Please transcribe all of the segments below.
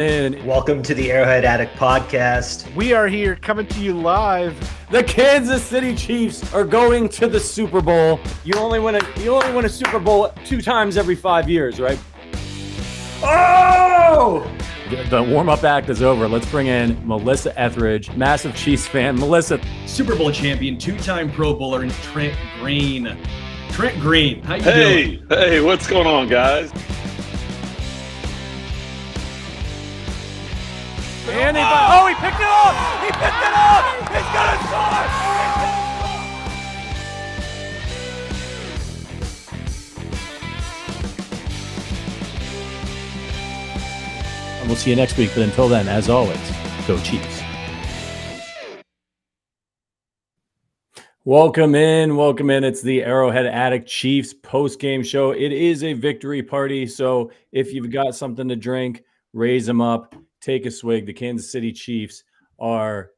And welcome to the Arrowhead Addict podcast. We are here coming to you live. The Kansas City Chiefs are going to the Super Bowl. You only win a Super Bowl 2 times every 5 years, right? Oh! The warm-up act is over. Let's bring in Melissa Etheridge, massive Chiefs fan. Melissa, Super Bowl champion, 2-time Pro Bowler, and Trent Green. Trent Green, how you doing? Hey, what's going on, guys? And he picked it up! He picked it up! He's gonna score! And we'll see you next week, but until then, as always, go Chiefs. Welcome in. It's the Arrowhead Addict Chiefs post-game show. It is a victory party, so if you've got something to drink, raise them up. Take a swig. The Kansas City Chiefs are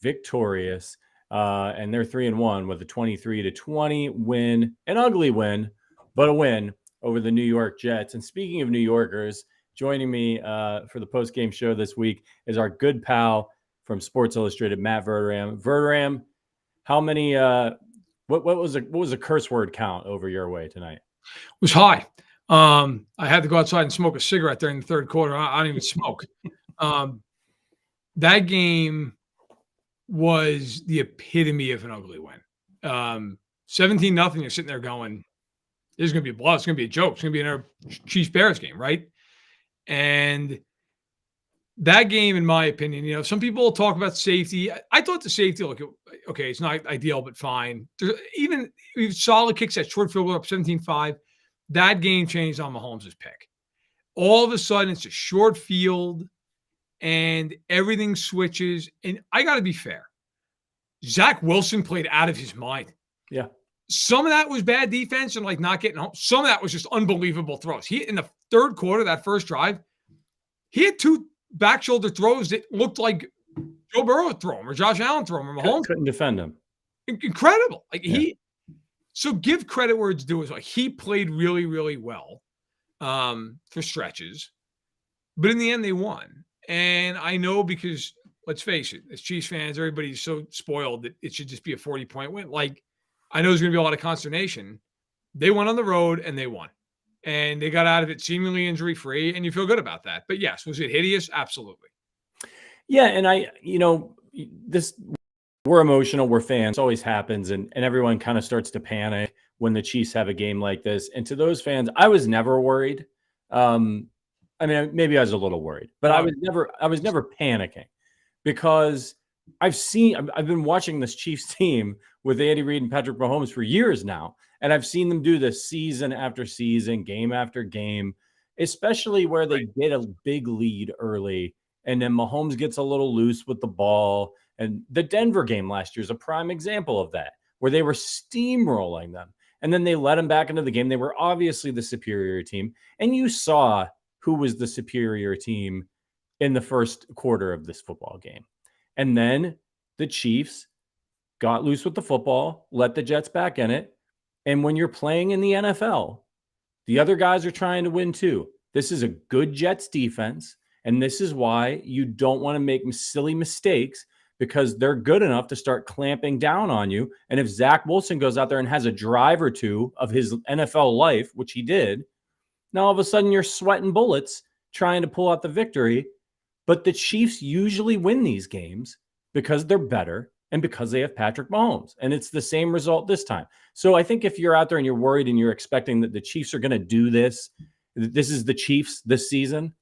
victorious, and they're 3-1 with a 23-20 win, an ugly win, but a win over the New York Jets. And speaking of New Yorkers, joining me for the post-game show this week is our good pal from Sports Illustrated, Matt Verderam. Verderam, how many? What was a curse word count over your way tonight? It was high. I had to go outside and smoke a cigarette during the third quarter. I don't even smoke. That game was the epitome of an ugly win. 17-0, you're sitting there going, there's going to be a blowout. It's going to be a joke. It's going to be another Chiefs-Bears game, right? And that game, in my opinion, some people talk about safety. I thought the safety, okay, it's not ideal, but fine. Even solid kicks at short field goal up 17-5. That game changed on Mahomes' pick. All of a sudden, it's a short field, and everything switches. And I got to be fair. Zach Wilson played out of his mind. Yeah. Some of that was bad defense and not getting home. Some of that was just unbelievable throws. He, in the third quarter, that first drive, he had 2 back shoulder throws that looked like Joe Burrow would throw him or Josh Allen throw him or Mahomes. Couldn't defend him. Incredible. So give credit where it's due. He played really, really well for stretches. But in the end, they won. And I know because, let's face it, as Chiefs fans, everybody's so spoiled that it should just be a 40-point win. I know there's going to be a lot of consternation. They went on the road, and they won. And they got out of it seemingly injury-free, and you feel good about that. But yes, was it hideous? Absolutely. Yeah, and we're emotional, we're fans. It always happens, and everyone kind of starts to panic when the Chiefs have a game like this. And to those fans, I was never worried. Maybe I was a little worried, but I was never panicking because I've been watching this Chiefs team with Andy Reid and Patrick Mahomes for years now. And I've seen them do this season after season, game after game, especially where they get a big lead early. And then Mahomes gets a little loose with the ball. And the Denver game last year is a prime example of that, where they were steamrolling them. And then they let them back into the game. They were obviously the superior team. And you saw who was the superior team in the first quarter of this football game. And then the Chiefs got loose with the football, let the Jets back in it. And when you're playing in the NFL, the other guys are trying to win too. This is a good Jets defense. And this is why you don't want to make silly mistakes, because they're good enough to start clamping down on you. And if Zach Wilson goes out there and has a drive or two of his NFL life, which he did, now all of a sudden you're sweating bullets trying to pull out the victory. But the Chiefs usually win these games because they're better and because they have Patrick Mahomes. And it's the same result this time. So I think if you're out there and you're worried and you're expecting that the Chiefs are going to do this is the Chiefs this season,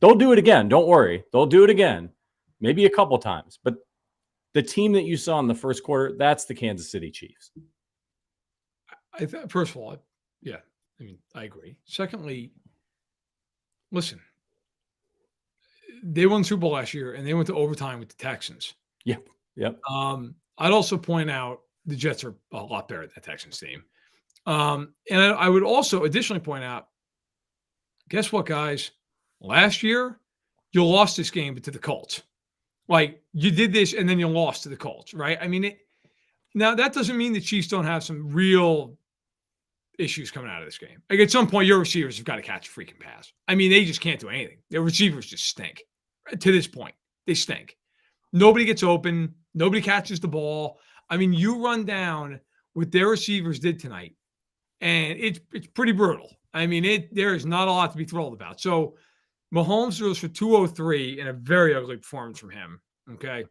they'll do it again. Don't worry. They'll do it again. Maybe a couple times. But the team that you saw in the first quarter, that's the Kansas City Chiefs. First of all, yeah, I agree. Secondly, listen, they won the Super Bowl last year, and they went to overtime with the Texans. Yep. I'd also point out the Jets are a lot better than the Texans team. And I would also additionally point out, guess what, guys? Last year, you lost this game to the Colts. You did this, and then you lost to the Colts, right? Now that doesn't mean the Chiefs don't have some real issues coming out of this game. Like, at some point, your receivers have got to catch a freaking pass. I mean, they just can't do anything. Their receivers just stink. To this point, they stink. Nobody gets open. Nobody catches the ball. I mean, you run down what their receivers did tonight, and it's pretty brutal. I mean, there is not a lot to be thrilled about. So Mahomes throws for 203 in a very ugly performance from him. Okay.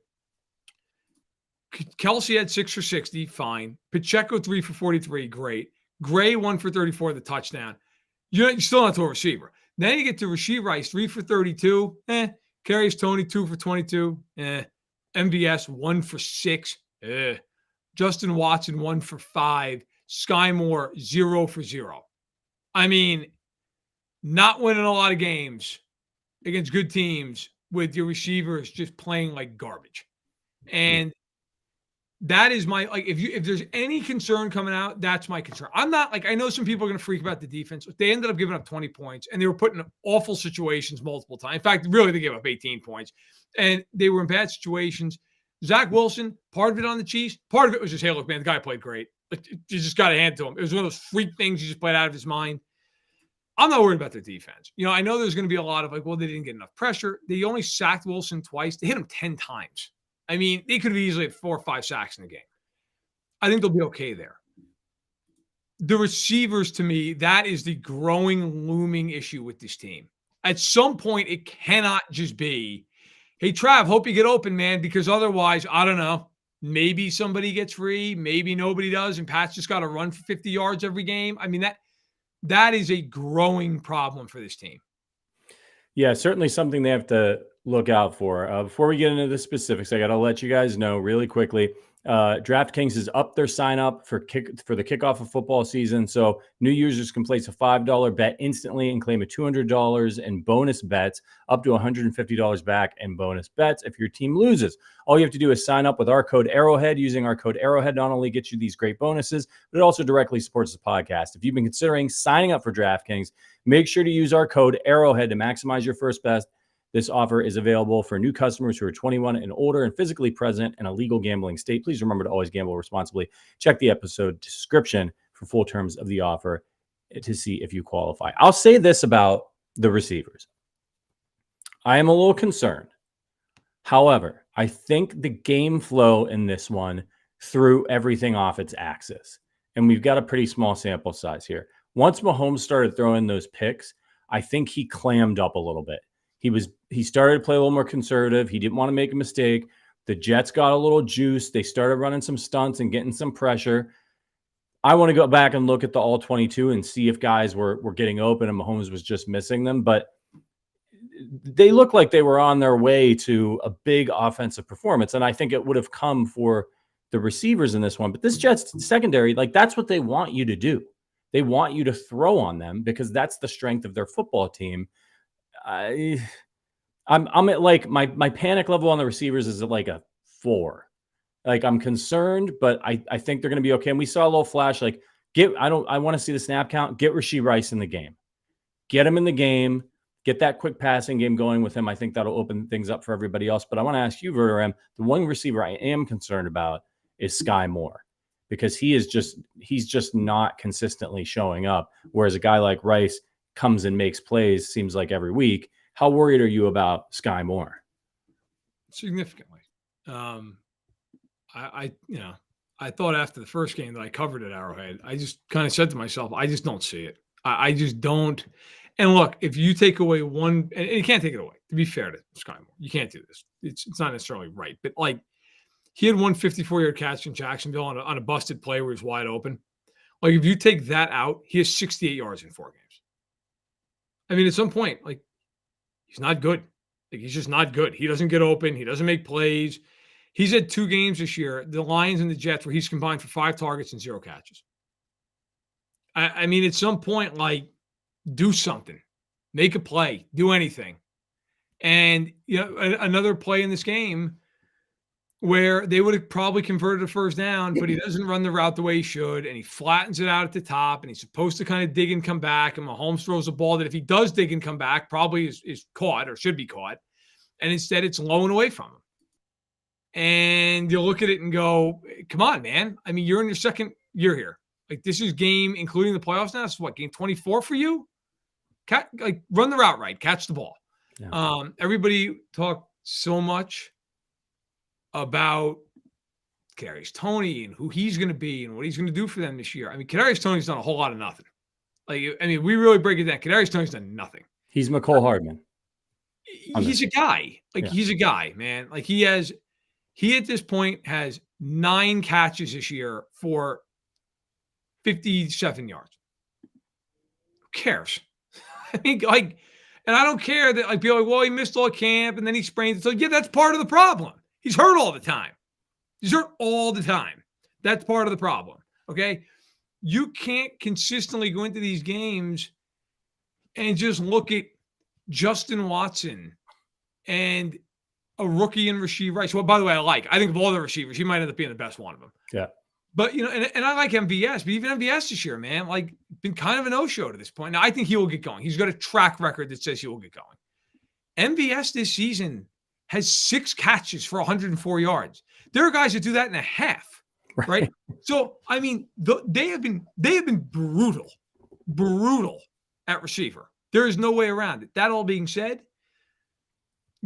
Kelsey had 6 for 60, fine. Pacheco 3 for 43, great. Gray 1 for 34, the touchdown. You're still not to a receiver. Then you get to Rashee Rice 3 for 32, Carries Tony 2 for 22, MVS 1 for 6, Justin Watson 1 for 5, Sky Moore 0 for 0. I mean, not winning a lot of games against good teams with your receivers just playing like garbage. And that is my, like, if there's any concern coming out, that's my concern. I'm not, like, I know some people are going to freak about the defense. They ended up giving up 20 points, and they were put in awful situations multiple times. In fact, really, they gave up 18 points, and they were in bad situations. Zach Wilson, part of it on the Chiefs, part of it was just, hey, look, man, the guy played great. Like, you just got to hand it to him. It was one of those freak things he just played out of his mind. I'm not worried about their defense. You know, I know there's going to be a lot of, like, well, they didn't get enough pressure. They only sacked Wilson twice. They hit him 10 times. I mean, they could have easily had 4 or 5 sacks in the game. I think they'll be okay there. The receivers, to me, that is the growing, looming issue with this team. At some point, it cannot just be, hey, Trav, hope you get open, man, because otherwise, I don't know, maybe somebody gets free, maybe nobody does, and Pat's just got to run for 50 yards every game. I mean, that is a growing problem for this team. Yeah, certainly something they have to look out for. Before we get into the specifics, I got to let you guys know really quickly. DraftKings has upped their sign up for the kickoff of football season. So new users can place a $5 bet instantly and claim a $200 in bonus bets, up to $150 back in bonus bets if your team loses. All you have to do is sign up with our code Arrowhead. Using our code Arrowhead not only gets you these great bonuses, but it also directly supports the podcast. If you've been considering signing up for DraftKings, make sure to use our code Arrowhead to maximize your first bet. This offer is available for new customers who are 21 and older and physically present in a legal gambling state. Please remember to always gamble responsibly. Check the episode description for full terms of the offer to see if you qualify. I'll say this about the receivers. I am a little concerned. However, I think the game flow in this one threw everything off its axis. And we've got a pretty small sample size here. Once Mahomes started throwing those picks, I think he clammed up a little bit. He started to play a little more conservative. He didn't want to make a mistake. The Jets got a little juice. They started running some stunts and getting some pressure. I want to go back and look at the all 22 and see if guys were getting open and Mahomes was just missing them. But they looked like they were on their way to a big offensive performance. And I think it would have come for the receivers in this one. But this Jets secondary, like, that's what they want you to do. They want you to throw on them because that's the strength of their football team. I'm at, like, my panic level on the receivers is at like a 4. Like, I'm concerned, but I think they're going to be okay. And we saw a little flash, like, I want to see the snap count. Get Rashee Rice in the game. Get him in the game. Get that quick passing game going with him. I think that'll open things up for everybody else. But I want to ask you, Verderam, the one receiver I am concerned about is Sky Moore, because he's just not consistently showing up. Whereas a guy like Rice comes and makes plays, seems like every week. How worried are you about Sky Moore? Significantly. I thought after the first game that I covered at Arrowhead, I just kind of said to myself, I just don't see it. I just don't. And look, if you take away one, and you can't take it away, to be fair to Sky Moore, you can't do this. It's not necessarily right, but, like, he had one 54-yard catch in Jacksonville on a busted play where he's wide open. Like, if you take that out, he has 68 yards in 4 games. I mean, at some point, like, he's not good. Like, he's just not good. He doesn't get open. He doesn't make plays. He's had 2 games this year, the Lions and the Jets, where he's combined for 5 targets and 0 catches. I mean, at some point, like, do something. Make a play. Do anything. And, another play in this game where they would have probably converted a first down, but he doesn't run the route the way he should, and he flattens it out at the top, and he's supposed to kind of dig and come back, and Mahomes throws a ball that, if he does dig and come back, probably is caught or should be caught, and instead it's low and away from him. And you look at it and go, come on, man. I mean, you're in your second year here. Like this is game, including the playoffs now. This is what, game 24 for you? Run the route right, catch the ball. Yeah. Everybody talked so much about Kadarius Toney and who he's going to be and what he's going to do for them this year. I mean, Kadarius Toney's done a whole lot of nothing. Like, I mean, we really break it down. Kadarius Toney's done nothing. He's McCole Hardman. He's a guy. Like, he's a guy, man. Like, he at this point has 9 catches this year for 57 yards. Who cares? I mean, like, and I don't care that, like, people are like, well, he missed all camp and then he sprained it. So, yeah, that's part of the problem. He's hurt all the time. He's hurt all the time. That's part of the problem. Okay. You can't consistently go into these games and just look at Justin Watson and a rookie in Rasheed Rice. Well, by the way, I think of all the receivers, he might end up being the best one of them. Yeah. But, you know, and I like MVS, but even MVS this year, man, like, been kind of a no-show to this point. Now, I think he will get going. He's got a track record that says he will get going. MVS this season has 6 catches for 104 yards. There are guys that do that in a half, right? So, I mean, they have been brutal at receiver. There is no way around it. That all being said,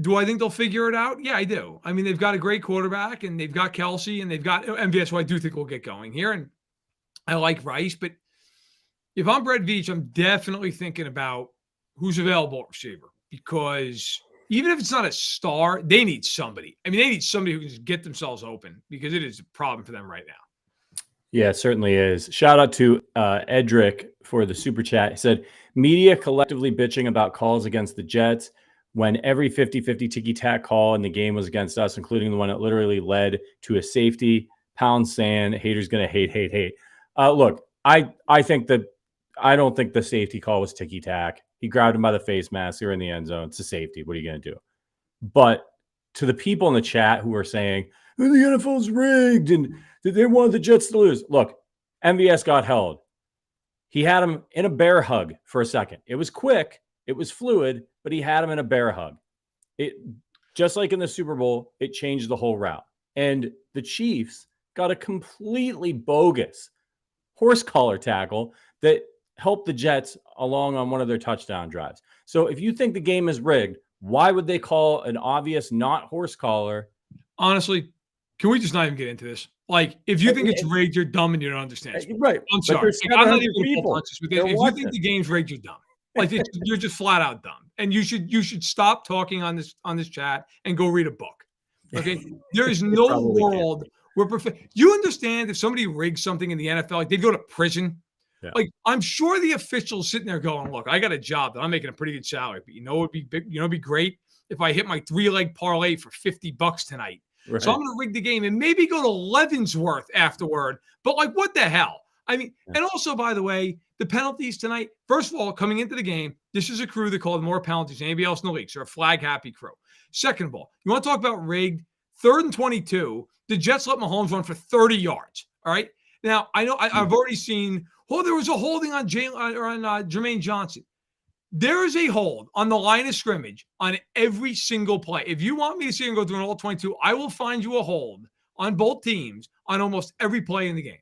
do I think they'll figure it out? Yeah, I do. I mean, they've got a great quarterback, and they've got Kelsey, and they've got MVS, who I do think will get going here. And I like Rice, but if I'm Brett Veach, I'm definitely thinking about who's available at receiver, because even if it's not a star, they need somebody. I mean, they need somebody who can just get themselves open, because it is a problem for them right now. Yeah, it certainly is. Shout out to Edric for the super chat. He said, media collectively bitching about calls against the Jets when every 50-50 ticky-tack call in the game was against us, including the one that literally led to a safety. Pound sand. Haters going to hate. Look, I don't think the safety call was ticky-tack. He grabbed him by the face mask. They were in the end zone. It's a safety. What are you going to do? But to the people in the chat who are saying, the NFL's rigged and they wanted the Jets to lose. Look, MVS got held. He had him in a bear hug for a second. It was quick. It was fluid, but he had him in a bear hug. It, just like in the Super Bowl, it changed the whole route. And the Chiefs got a completely bogus horse collar tackle that helped the Jets along on one of their touchdown drives. So if you think the game is rigged, why would they call an obvious not horse collar? Honestly, can we just not even get into this? Like, if you think it's rigged, you're dumb and you don't understand sports. Right. I'm sorry. I'm not even going to pull punches with this. If you think the game's rigged, you're dumb. Like, you're just flat out dumb. And you should stop talking on this chat and go read a book. Okay? There is no world where you understand if somebody rigs something in the NFL, like they'd go to prison. Yeah. Like, I'm sure the officials sitting there going, look, I got a job that I'm making a pretty good salary, but it'd be great if I hit my 3-leg parlay for $50 tonight. Right. So I'm going to rig the game and maybe go to Leavenworth afterward. But, like, what the hell? I mean, and also, by the way, the penalties tonight, first of all, coming into the game, this is a crew that called more penalties than anybody else in the league. So a flag-happy crew. Second of all, you want to talk about rigged? 3rd and 22, the Jets let Mahomes run for 30 yards. All right? Now, I know I've already seen, there was a holding on Jermaine Johnson. There is a hold on the line of scrimmage on every single play. If you want me to see and go through an all 22, I will find you a hold on both teams on almost every play in the game.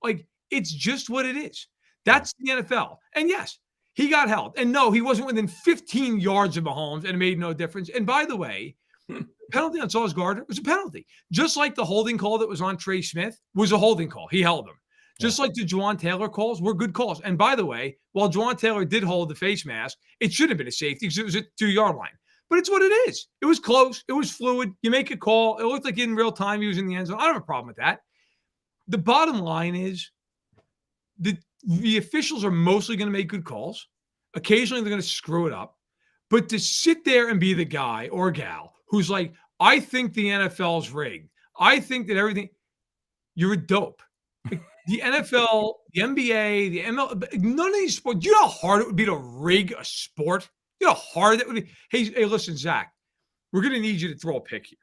Like, it's just what it is. That's the NFL. And yes, he got held. And no, he wasn't within 15 yards of Mahomes, and it made no difference. And by the way, penalty on Sauce Gardner was a penalty. Just like the holding call that was on Trey Smith was a holding call. He held him. Just like the Juwan Taylor calls were good calls. And by the way, while Juwan Taylor did hold the face mask, it should have been a safety because it was at 2-yard line. But it's what it is. It was close. It was fluid. You make a call. It looked like in real time he was in the end zone. I don't have a problem with that. The bottom line is the officials are mostly going to make good calls. Occasionally they're going to screw it up. But to sit there and be the guy or gal who's like, I think the NFL's rigged. I think that everything, you're a dope. The NFL, the NBA, the ML, none of these sports, you know how hard it would be to rig a sport? You know how hard that would be? Hey, listen, Zach, we're going to need you to throw a pick here.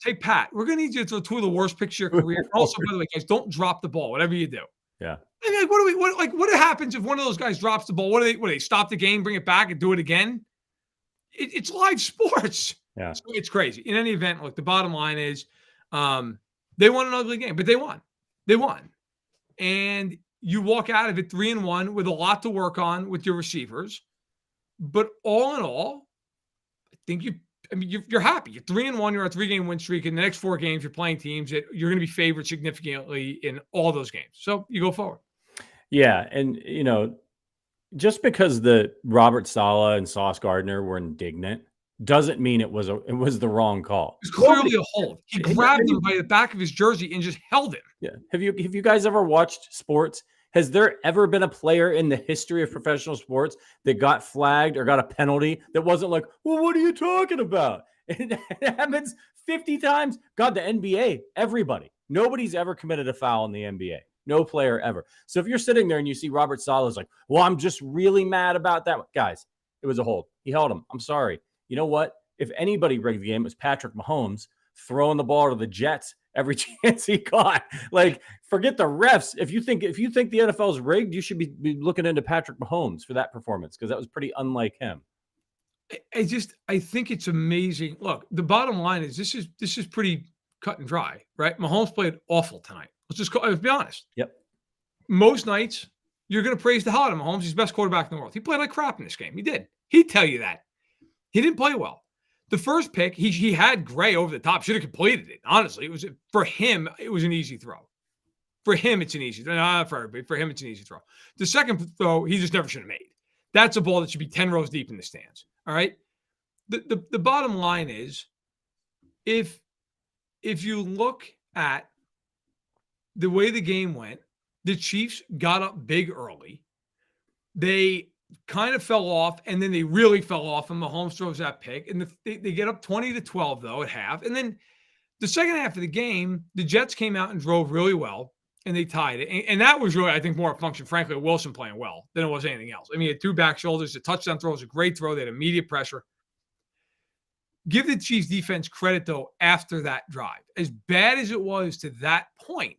Hey, Pat, we're going to need you to throw 2 of the worst picks of your career. And also, by the way, guys, don't drop the ball, whatever you do. Yeah. I mean, like, what happens if one of those guys drops the ball? What do they stop the game, bring it back, and do it again? It's live sports. Yeah. So it's crazy. In any event, look, the bottom line is they won an ugly game, but they won. They won. and you walk out of it 3-1 with a lot to work on with your receivers. But all in all, I think you're happy. You're 3-1. You're on a 3-game win streak. In the next 4 games, you're playing teams that you're going to be favored significantly in all those games. So you go forward. Yeah, and just because the Robert Saleh and Sauce Gardner were indignant doesn't mean it was the wrong call. It's clearly a hold. He grabbed him by the back of his jersey and just held him. Yeah. Have you guys ever watched sports? Has there ever been a player in the history of professional sports that got flagged or got a penalty that wasn't like, well, what are you talking about? It happens 50 times. God, the NBA, everybody. Nobody's ever committed a foul in the NBA. No player ever. So if you're sitting there and you see Robert Saleh's like, well, I'm just really mad about that. Guys, it was a hold. He held him. I'm sorry. You know what? If anybody rigged the game, it was Patrick Mahomes throwing the ball to the Jets every chance he got. Like, forget the refs. If you think the NFL is rigged, you should be looking into Patrick Mahomes for that performance, because that was pretty unlike him. I think it's amazing. Look, the bottom line is this is pretty cut and dry, right? Mahomes played awful tonight. Let's be honest. Yep. Most nights you're going to praise the hell out of Mahomes. He's the best quarterback in the world. He played like crap in this game. He did. He'd tell you that. He didn't play well. The first pick, he had Gray over the top. Should have completed it. Honestly, for him, it was an easy throw. For him, it's an easy throw. Not for everybody. For him, it's an easy throw. The second throw, he just never should have made. That's a ball that should be 10 rows deep in the stands. All right. The bottom line is, if you look at the way the game went, the Chiefs got up big early. They kind of fell off, and then they really fell off, and Mahomes throws that pick. And they get up 20-12, though, at half. And then the second half of the game, the Jets came out and drove really well, and they tied it. And that was really, I think, more a function, frankly, of Wilson playing well than it was anything else. I mean, he had 2 back shoulders. The touchdown throw was a great throw. They had immediate pressure. Give the Chiefs defense credit, though, after that drive. As bad as it was to that point,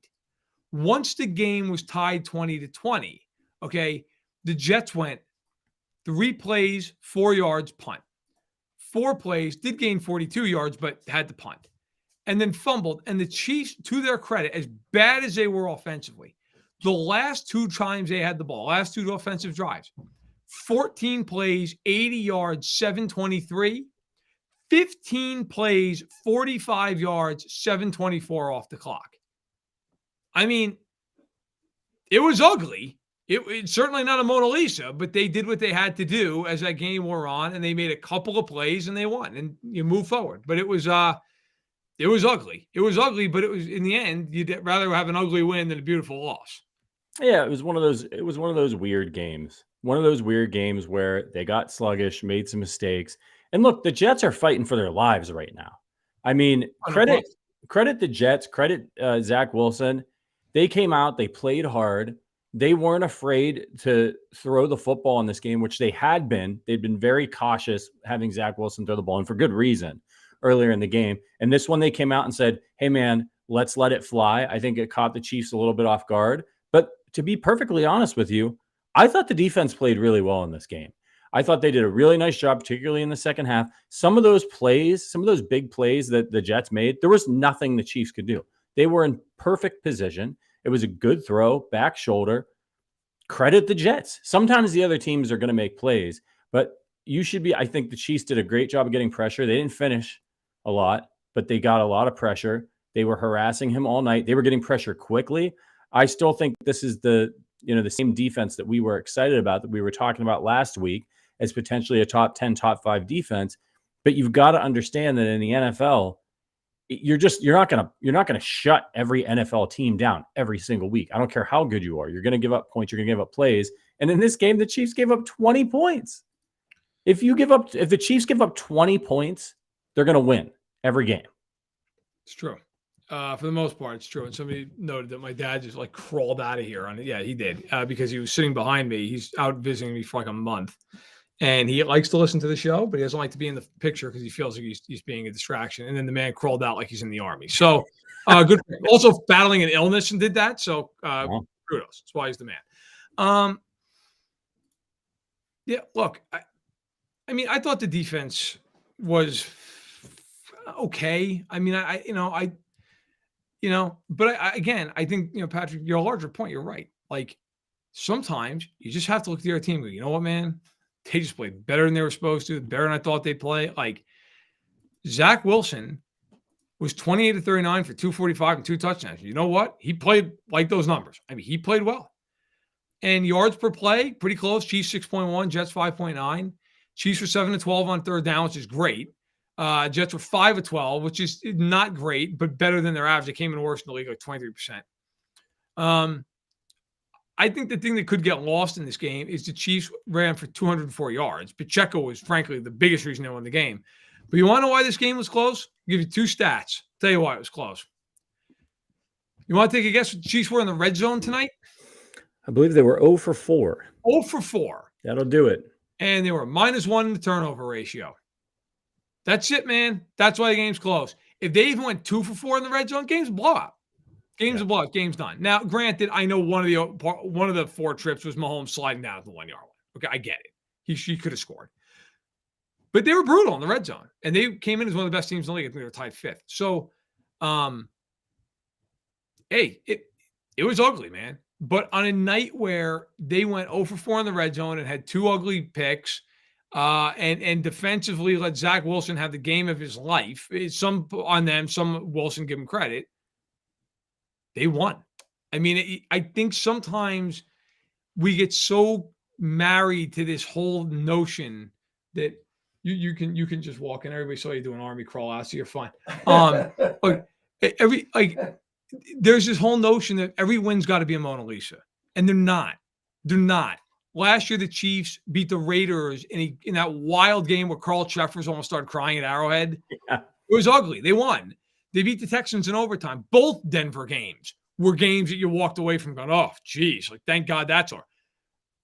once the game was tied 20-20, okay, the Jets went 3 plays, 4 yards, punt. 4 plays, did gain 42 yards, but had to punt. And then fumbled. And the Chiefs, to their credit, as bad as they were offensively, the last 2 times they had the ball, last 2 offensive drives, 14 plays, 80 yards, 723. 15 plays, 45 yards, 724 off the clock. I mean, it was ugly. It's certainly not a Mona Lisa, but they did what they had to do as that game wore on, and they made a couple of plays and they won, and you move forward. But it was ugly. It was ugly, but it was, in the end, you'd rather have an ugly win than a beautiful loss. Yeah, it was one of those weird games. One of those weird games where they got sluggish, made some mistakes. And look, the Jets are fighting for their lives right now. I mean, credit the Jets, credit Zach Wilson. They came out, they played hard. They weren't afraid to throw the football in this game, which they had been. They'd been very cautious having Zach Wilson throw the ball, and for good reason, earlier in the game. And this one, they came out and said, hey, man, let's let it fly. I think it caught the Chiefs a little bit off guard. But to be perfectly honest with you, I thought the defense played really well in this game. I thought they did a really nice job, particularly in the second half. Some of those plays, some of those big plays that the Jets made, there was nothing the Chiefs could do. They were in perfect position. It was a good throw, back shoulder. Credit the Jets. Sometimes the other teams are going to make plays, but I think the Chiefs did a great job of getting pressure. They didn't finish a lot, but they got a lot of pressure. They were harassing him all night. They were getting pressure quickly. I still think this is the same defense that we were excited about, that we were talking about last week, as potentially a top 10, top 5 defense. But you've got to understand that in the NFL, you're not going to shut every NFL team down every single week. I don't care how good you are. You're going to give up points. You're going to give up plays. And in this game, the Chiefs gave up 20 points. If the Chiefs give up 20 points, they're going to win every game. It's true. For the most part, it's true. And somebody noted that my dad just like crawled out of here on it. Yeah, he did, because he was sitting behind me. He's out visiting me for like a month. And he likes to listen to the show, but he doesn't like to be in the picture because he feels like he's being a distraction. And then the man crawled out like he's in the army. So good. Also battling an illness and did that. So kudos. That's why he's the man. Yeah, look, I mean, I thought the defense was okay. I mean, But again, I think, Patrick, your larger point, you're right. Like, sometimes you just have to look at the other team and go, you know what, man? They just played better than they were supposed to, better than I thought they'd play. Like, Zach Wilson was 28 to 39 for 245 and 2 touchdowns. You know what? He played like those numbers. I mean, he played well. And yards per play, pretty close. Chiefs 6.1, Jets 5.9. Chiefs were 7 to 12 on third down, which is great. Jets were 5 of 12, which is not great, but better than their average. They came in worse in the league, like 23%. I think the thing that could get lost in this game is the Chiefs ran for 204 yards. Pacheco was, frankly, the biggest reason they won the game. But you want to know why this game was close? I'll give you 2 stats. Tell you why it was close. You want to take a guess what the Chiefs were in the red zone tonight? I believe they were 0 for 4. 0 for 4. That'll do it. And they were -1 in the turnover ratio. That's it, man. That's why the game's close. If they even went 2 for 4 in the red zone, game's a blowout. Game's a blowout. Game's done. Now, granted, I know one of the 4 trips was Mahomes sliding down at the 1-yard line. Okay, I get it. He could have scored. But they were brutal in the red zone. And they came in as one of the best teams in the league. I think they were tied 5th. So, hey, it was ugly, man. But on a night where they went 0 for 4 in the red zone and had 2 ugly picks, and defensively let Zach Wilson have the game of his life, some on them, some Wilson give him credit, they won. I mean, I think sometimes we get so married to this whole notion that you can just walk in. Everybody saw you do an army crawl out, so you're fine. There's this whole notion that every win's got to be a Mona Lisa, and they're not. They're not. Last year, the Chiefs beat the Raiders in that wild game where Carl Cheffers almost started crying at Arrowhead. Yeah. It was ugly. They won. They beat the Texans in overtime. Both Denver games were games that you walked away from going, oh, geez, like, thank God that's over.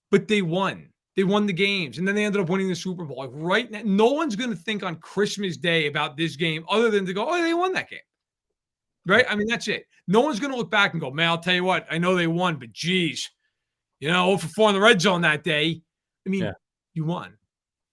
But they won. They won the games, and then they ended up winning the Super Bowl. Like, right now, no one's going to think on Christmas Day about this game other than to go, oh, they won that game. Right? I mean, that's it. No one's going to look back and go, man, I'll tell you what, I know they won, but geez, 0 for 4 in the red zone that day. I mean, You won.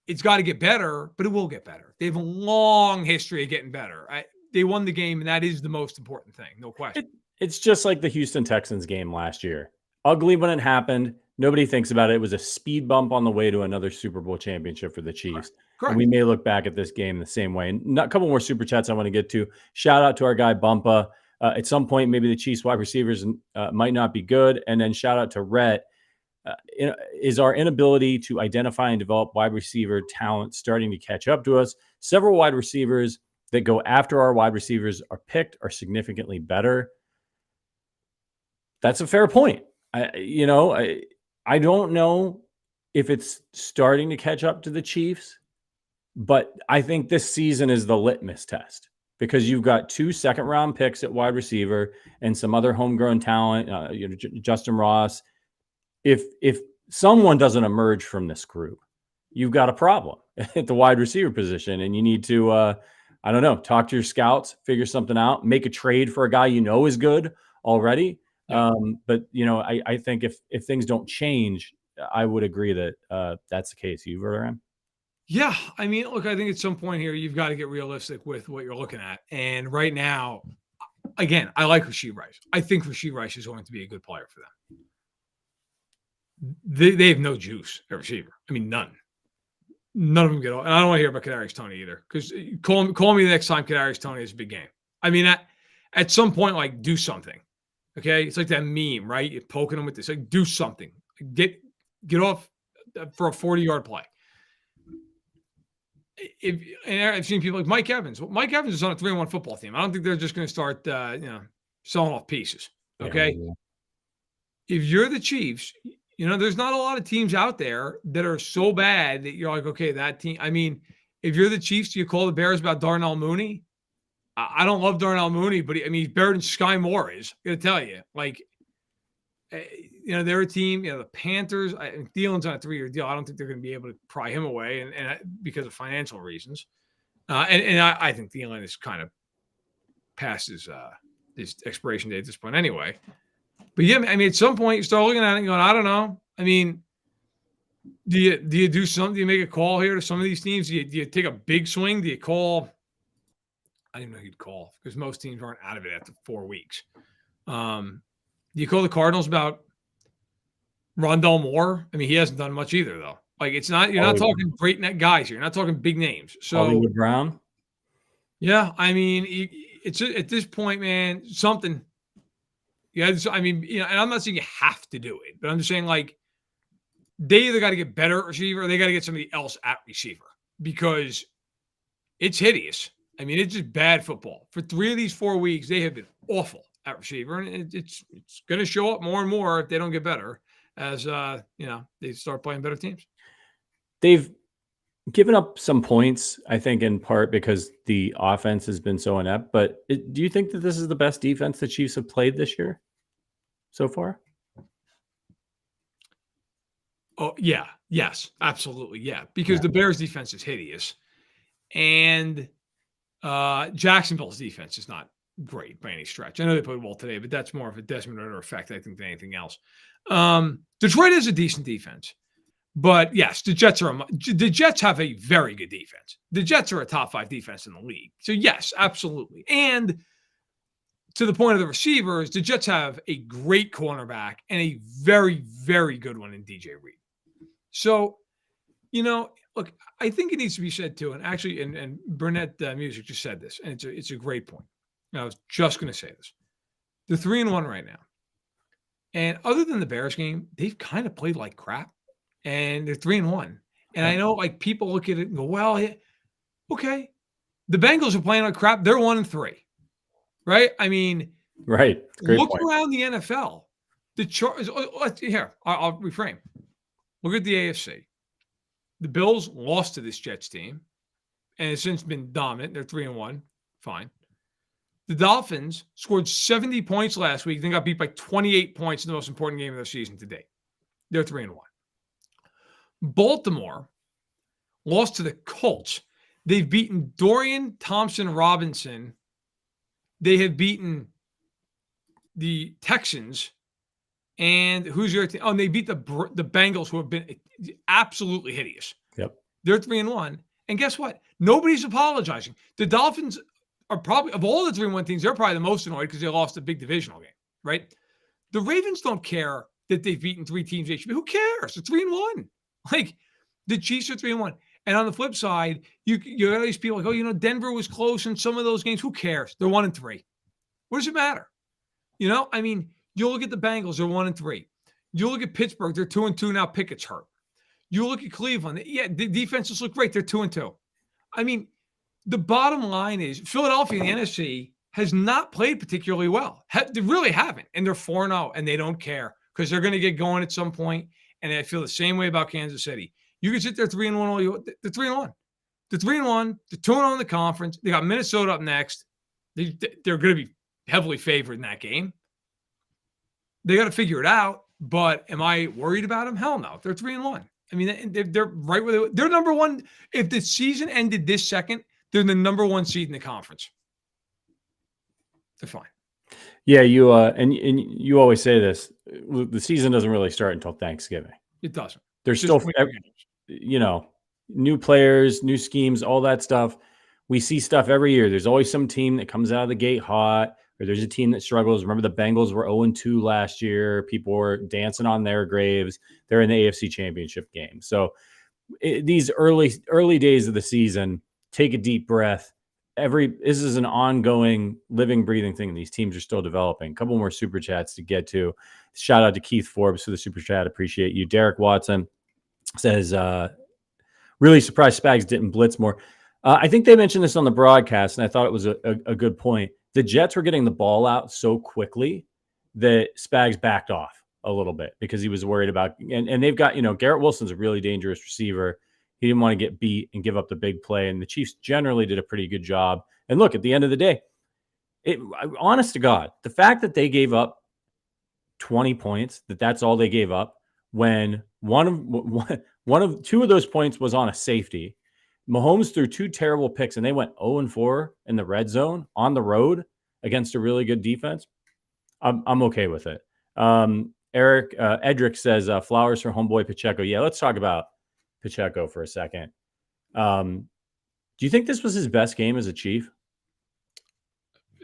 It's got to get better, but it will get better. They have a long history of getting better. They won the game, and that is the most important thing, no question. It's just like the Houston Texans game last year. Ugly when it happened. Nobody thinks about it. It was a speed bump on the way to another Super Bowl championship for the Chiefs. Correct. And we may look back at this game the same way. And a couple more super chats I want to get to. Shout out to our guy Bumpa. At some point, maybe the Chiefs wide receivers might not be good. And then shout out to Rhett. Is our inability to identify and develop wide receiver talent starting to catch up to us? Several wide receivers that go after our wide receivers are picked are significantly better. That's a fair point. I don't know if it's starting to catch up to the Chiefs, but I think this season is the litmus test because you've got 2 second-round picks at wide receiver and some other homegrown talent, Justin Ross. If someone doesn't emerge from this group, you've got a problem at the wide receiver position, and you need to, talk to your scouts, figure something out, make a trade for a guy you know is good already. But I think if things don't change, I would agree that that's the case. You, Verderam? Yeah. I mean, look, I think at some point here, you've got to get realistic with what you're looking at. And right now, again, I like Rashee Rice. I think Rashee Rice is going to be a good player for them. They have no juice at receiver. I mean, none. None of them get off. And I don't want to hear about Kadarius Toney either, because call me the next time Kadarius Toney is a big game. I mean, at some point, like, do something. Okay, it's like that meme, right? You're poking them with this. Like, do something. Get off for a 40-yard play. And I've seen people like Mike Evans. Well, Mike Evans is on a 3-1 football team. I don't think they're just going to start, selling off pieces. Okay, If you're the Chiefs, there's not a lot of teams out there that are so bad that you're like, okay, that team. I mean, if you're the Chiefs, do you call the Bears about Darnell Mooney? I don't love Darnell Mooney, but he's better than Sky Moore is. I'm going to tell you. Like, they're a team, the Panthers, Thielen's on a 3-year deal. I don't think they're going to be able to pry him away and because of financial reasons. And I think Thielen is kind of past his expiration date at this point anyway. But yeah, I mean, at some point you start looking at it and going, I don't know. I mean, do you do something? Do you make a call here to some of these teams? Do you take a big swing? Do you call I didn't know who you'd call because most teams aren't out of it after 4 weeks. Do you call the Cardinals about Rondell Moore? I mean, he hasn't done much either, though. Like, it's not, you're not talking great net guys here. You're not talking big names. So, Hollywood Brown. Yeah, I mean, it's at this point, man, something. Yeah, I mean, and I'm not saying you have to do it, but I'm just saying, like, they either got to get better at receiver or they got to get somebody else at receiver because it's hideous. I mean, it's just bad football. For 3 of these 4 weeks, they have been awful at receiver, and it's going to show up more and more if they don't get better as they start playing better teams. They've given up some points, I think, in part because the offense has been so inept. But do you think that this is the best defense the Chiefs have played this year so far? Oh, yeah. Yes, absolutely. Yeah. Because the Bears defense is hideous. And Jacksonville's defense is not great by any stretch. I know they played well today, but that's more of a Desmond Ridder effect, I think, than anything else. Detroit is a decent defense. But yes, the Jets have a very good defense. The Jets are a top 5 defense in the league. So yes, absolutely. And to the point of the receivers, the Jets have a great cornerback and a very, very good one in DJ Reed. So, look, I think it needs to be said too. And actually, and Burnett Music just said this, and it's a great point. And I was just going to say this. They're 3-1 right now. And other than the Bears game, they've kind of played like crap. And they're 3-1. And I know, like, people look at it and go, well, okay. The Bengals are playing like crap. They're 1-3. Right? I mean, right. Look around the NFL. Here, I'll reframe. Look at the AFC. The Bills lost to this Jets team and has since been dominant. They're 3-1. Fine. The Dolphins scored 70 points last week, then got beat by 28 points in the most important game of the season to date. They're 3-1. Baltimore lost to the Colts. They've beaten Dorian Thompson-Robinson. They have beaten the Texans. And who's your team? Oh, and they beat the Bengals, who have been absolutely hideous. Yep. They're 3-1. And guess what? Nobody's apologizing. The Dolphins are probably, of all the 3-1 teams, they're probably the most annoyed because they lost a big divisional game, right? The Ravens don't care that they've beaten 3 teams. Who cares? They're 3-1. Like, the Chiefs are 3-1. And on the flip side, you got these people like, Denver was close in some of those games. Who cares? They're 1-3. What does it matter? I mean, you look at the Bengals, they're 1-3. You look at Pittsburgh, they're 2-2 now. Pickett's hurt. You look at Cleveland, the defenses look great. They're 2-2. I mean, the bottom line is Philadelphia in the NFC has not played particularly well. They really haven't. And they're 4-0, and they don't care because they're going to get going at some point. And I feel the same way about Kansas City. You can sit there 3-1 all you want. They're 3-1. They're 3-1. They're 2-0 in the conference. They got Minnesota up next. They're going to be heavily favored in that game. They got to figure it out. But am I worried about them? Hell no. They're 3-1. I mean, they're right where they're number one. If the season ended this second, they're the number 1 seed in the conference. They're fine. Yeah, you and you always say this. The season doesn't really start until Thanksgiving. It doesn't. There's still, new players, new schemes, all that stuff. We see stuff every year. There's always some team that comes out of the gate hot, or there's a team that struggles. Remember, the Bengals were 0-2 last year. People were dancing on their graves. They're in the AFC Championship game. So these early days of the season, take a deep breath. This is an ongoing, living, breathing thing. These teams are still developing. A couple more super chats to get to. Shout out to Keith Forbes for the super chat. Appreciate you. Derek Watson says, really surprised Spags didn't blitz more. I think they mentioned this on the broadcast, and I thought it was a good point. The Jets were getting the ball out so quickly that Spags backed off a little bit because he was worried about, and they've got, Garrett Wilson's a really dangerous receiver. He didn't want to get beat and give up the big play. And the Chiefs generally did a pretty good job. And look, at the end of the day, honest to God, the fact that they gave up 20 points, that's all they gave up, when two of those points was on a safety. Mahomes threw 2 terrible picks, and they went 0-4 in the red zone on the road against a really good defense. I'm okay with it. Eric Edrick says, flowers for homeboy Pacheco. Yeah, let's talk about Pacheco for a second. Do you think this was his best game as a Chief?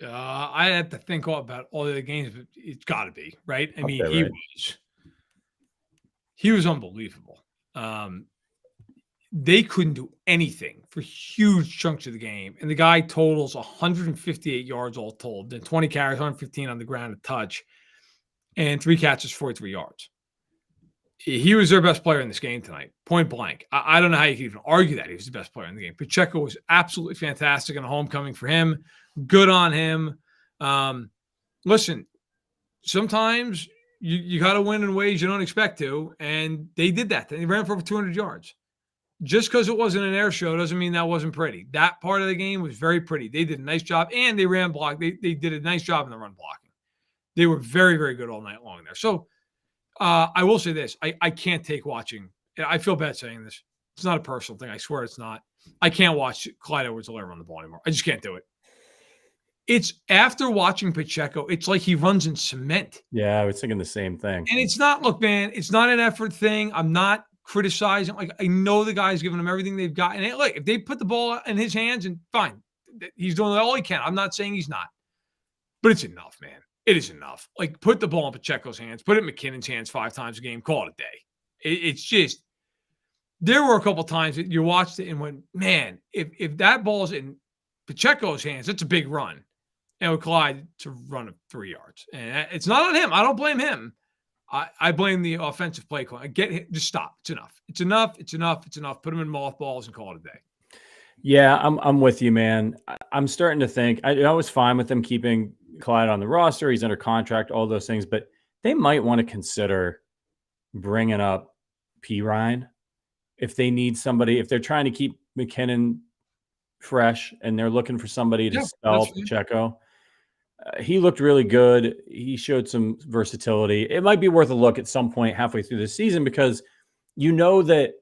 I have to think about all the other games, but it's got to be right. I mean, Okay, right. he was unbelievable. They couldn't do anything for huge chunks of the game, and the guy totals 158 yards all told, then 20 carries, 115 on the ground, a touch, and 3 catches, 43 yards. He was their best player in this game tonight, point blank. I don't know how you can even argue that he was the best player in the game. Pacheco was absolutely fantastic in a homecoming for him. Good on him. Listen, sometimes you got to win in ways you don't expect to, and they did that. They ran for over 200 yards. Just because it wasn't an air show doesn't mean that wasn't pretty. That part of the game was very pretty. They did a nice job, and they ran block. They did a nice job in the run blocking. They were very, very good all night long there. So I will say this. I can't take watching. I feel bad saying this. It's not a personal thing. I swear it's not. I can't watch Clyde Edwards-Helaire run the ball anymore. I just can't do it. It's after watching Pacheco, it's like he runs in cement. Yeah, I was thinking the same thing. And it's not, look, man, it's not an effort thing. I'm not criticizing. Like, I know the guy's giving them everything they've got. And look, if they put the ball in his hands, and fine, he's doing all he can. I'm not saying he's not. But it's enough, man. It is enough. Like, put the ball in Pacheco's hands, put it in McKinnon's hands 5 times a game, call it a day. It's just, there were a couple times that you watched it and went, man, if that ball's in Pacheco's hands, it's a big run. And with Clyde, to run of 3 yards. And it's not on him. I don't blame him. I blame the offensive play call. Just stop. It's enough. It's enough. It's enough. It's enough. Put him in mothballs and call it a day. Yeah, I'm with you, man. I'm starting to think I was fine with them keeping Clyde on the roster. He's under contract, all those things, but they might want to consider bringing up P. Ryan if they need somebody. If they're trying to keep McKinnon fresh and they're looking for somebody to spell Pacheco. He looked really good. He showed some versatility. It might be worth a look at some point halfway through the season because you know that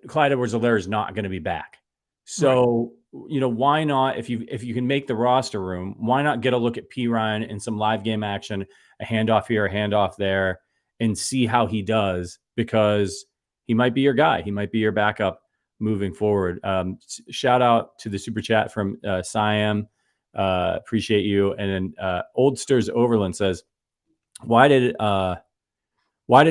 Clyde Edwards-Helaire is not going to be back. So, why not, if you can make the roster room, why not get a look at P. Ryan in some live game action, a handoff here, a handoff there, and see how he does, because he might be your guy. He might be your backup moving forward. Shout out to the super chat from Siam. Appreciate you. And then Old Stirs Overland says, why did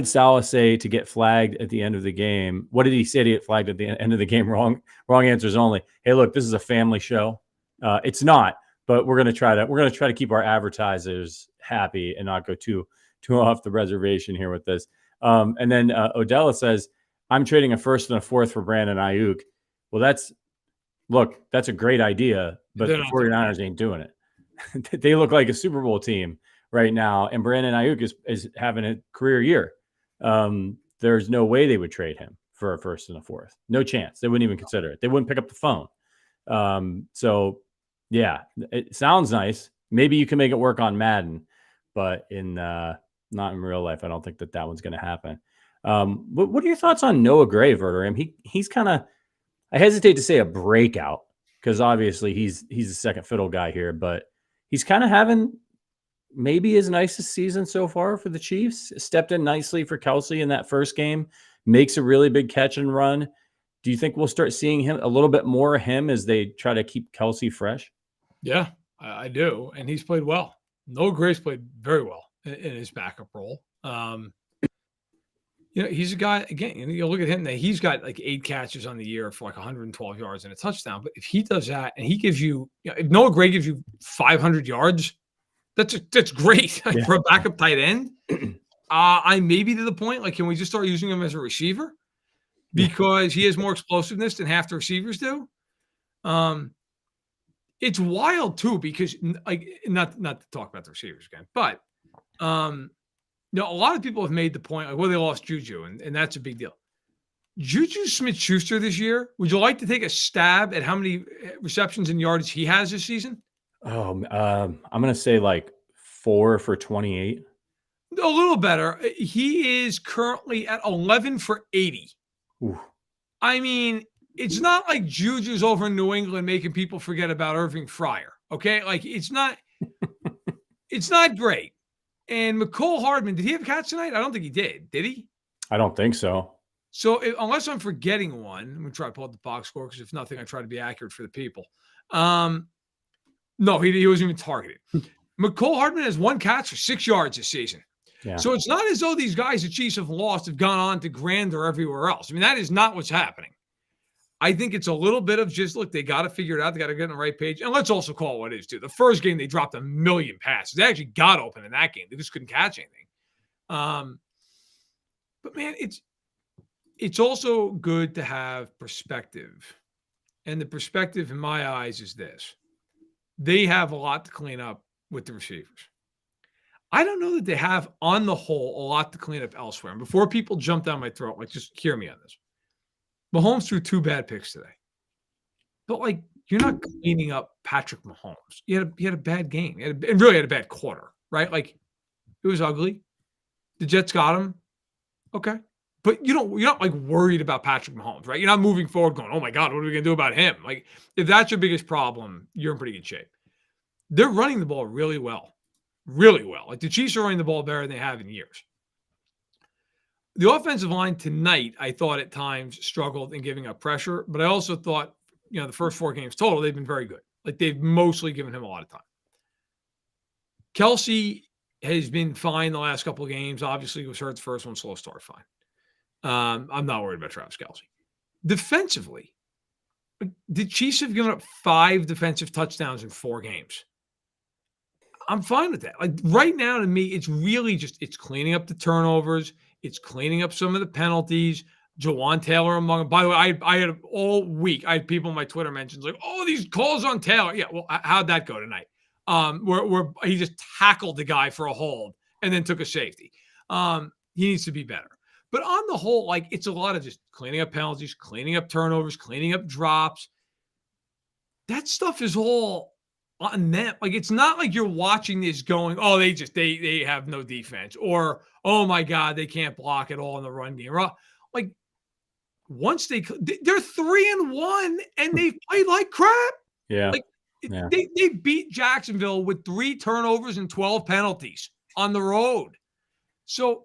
Salah say to get flagged at the end of the game? What did he say to get flagged at the end of the game? Wrong answers only. Hey, look, this is a family show. It's not, but we're gonna try to keep our advertisers happy and not go too off the reservation here with this. And then Odella says, I'm trading a first and a fourth for Brandon Ayuk. Well, that's a great idea, but the 49ers ain't doing it. They look like a Super Bowl team right now, and Brandon Ayuk is having a career year. There's no way they would trade him for a first and a fourth. No chance. They wouldn't even consider it. They wouldn't pick up the phone. So, yeah, it sounds nice. Maybe you can make it work on Madden, but not in real life. I don't think that one's going to happen. What are your thoughts on Noah Gray, Verderam? He's kind of, I hesitate to say a breakout because obviously he's a second fiddle guy here, but he's kind of having maybe his nicest season so far for the Chiefs. Stepped in nicely for Kelsey in that first game, makes a really big catch and run. Do you think we'll start seeing him a little bit more of him as they try to keep Kelsey fresh? Yeah, I do. And he's played well. Noah Gray's played very well in his backup role. He's a guy, again, you look at him, he's got like 8 catches on the year for like 112 yards and a touchdown. But if he does that and he gives you, if Noah Gray gives you 500 yards, that's great for a backup tight end. I may be to the point, like, can we just start using him as a receiver? Because he has more explosiveness than half the receivers do. It's wild too, because like, not to talk about the receivers again, but a lot of people have made the point, like, well, they lost Juju, and that's a big deal. Juju Smith-Schuster this year, would you like to take a stab at how many receptions and yardage he has this season? I'm going to say like 4 for 28. A little better. He is currently at 11 for 80. Ooh. I mean, it's not like Juju's over in New England making people forget about Irving Fryer. Okay. Like, it's not great. And McCole Hardman, did he have a catch tonight? I don't think he did. Did he? I don't think so. So unless I'm forgetting one, I'm going to try to pull up the box score because if nothing, I try to be accurate for the people. No, he wasn't even targeted. McCole Hardman has 1 catch for 6 yards this season. Yeah. So it's not as though these guys the Chiefs have lost have gone on to grander everywhere else. I mean, that is not what's happening. I think it's a little bit of just, look, they got to figure it out. They got to get on the right page. And let's also call it what it is, too. The first game, they dropped 1 million passes. They actually got open in that game. They just couldn't catch anything. But, man, it's also good to have perspective. And the perspective, in my eyes, is this. They have a lot to clean up with the receivers. I don't know that they have, on the whole, a lot to clean up elsewhere. And before people jump down my throat, like, just hear me on this. Mahomes threw 2 bad picks today. But, like, you're not cleaning up Patrick Mahomes. He had a bad game. He really had a bad quarter, right? Like, it was ugly. The Jets got him. Okay. But you're not, like, worried about Patrick Mahomes, right? You're not moving forward going, oh, my God, what are we going to do about him? Like, if that's your biggest problem, you're in pretty good shape. They're running the ball really well. Really well. Like, the Chiefs are running the ball better than they have in years. The offensive line tonight, I thought at times struggled in giving up pressure, but I also thought, the first 4 games total, they've been very good. Like, they've mostly given him a lot of time. Kelsey has been fine the last couple of games. Obviously, he was hurt the first one, slow start, fine. I'm not worried about Travis Kelsey. Defensively, the Chiefs have given up 5 defensive touchdowns in 4 games. I'm fine with that. Like, right now, to me, it's really just, it's cleaning up the turnovers. It's cleaning up some of the penalties. Jawan Taylor among them. By the way, I had all week, I had people in my Twitter mentions like, oh, these calls on Taylor. Yeah, well, how'd that go tonight? Where he just tackled the guy for a hold and then took a safety. He needs to be better. But on the whole, like, it's a lot of just cleaning up penalties, cleaning up turnovers, cleaning up drops. That stuff is all on them. Like, it's not like you're watching this going, oh, they have no defense, or, oh my God, they can't block at all in the run game. Like, once they're 3-1 and they played like crap. Yeah. Like, yeah. They beat Jacksonville with 3 turnovers and 12 penalties on the road. So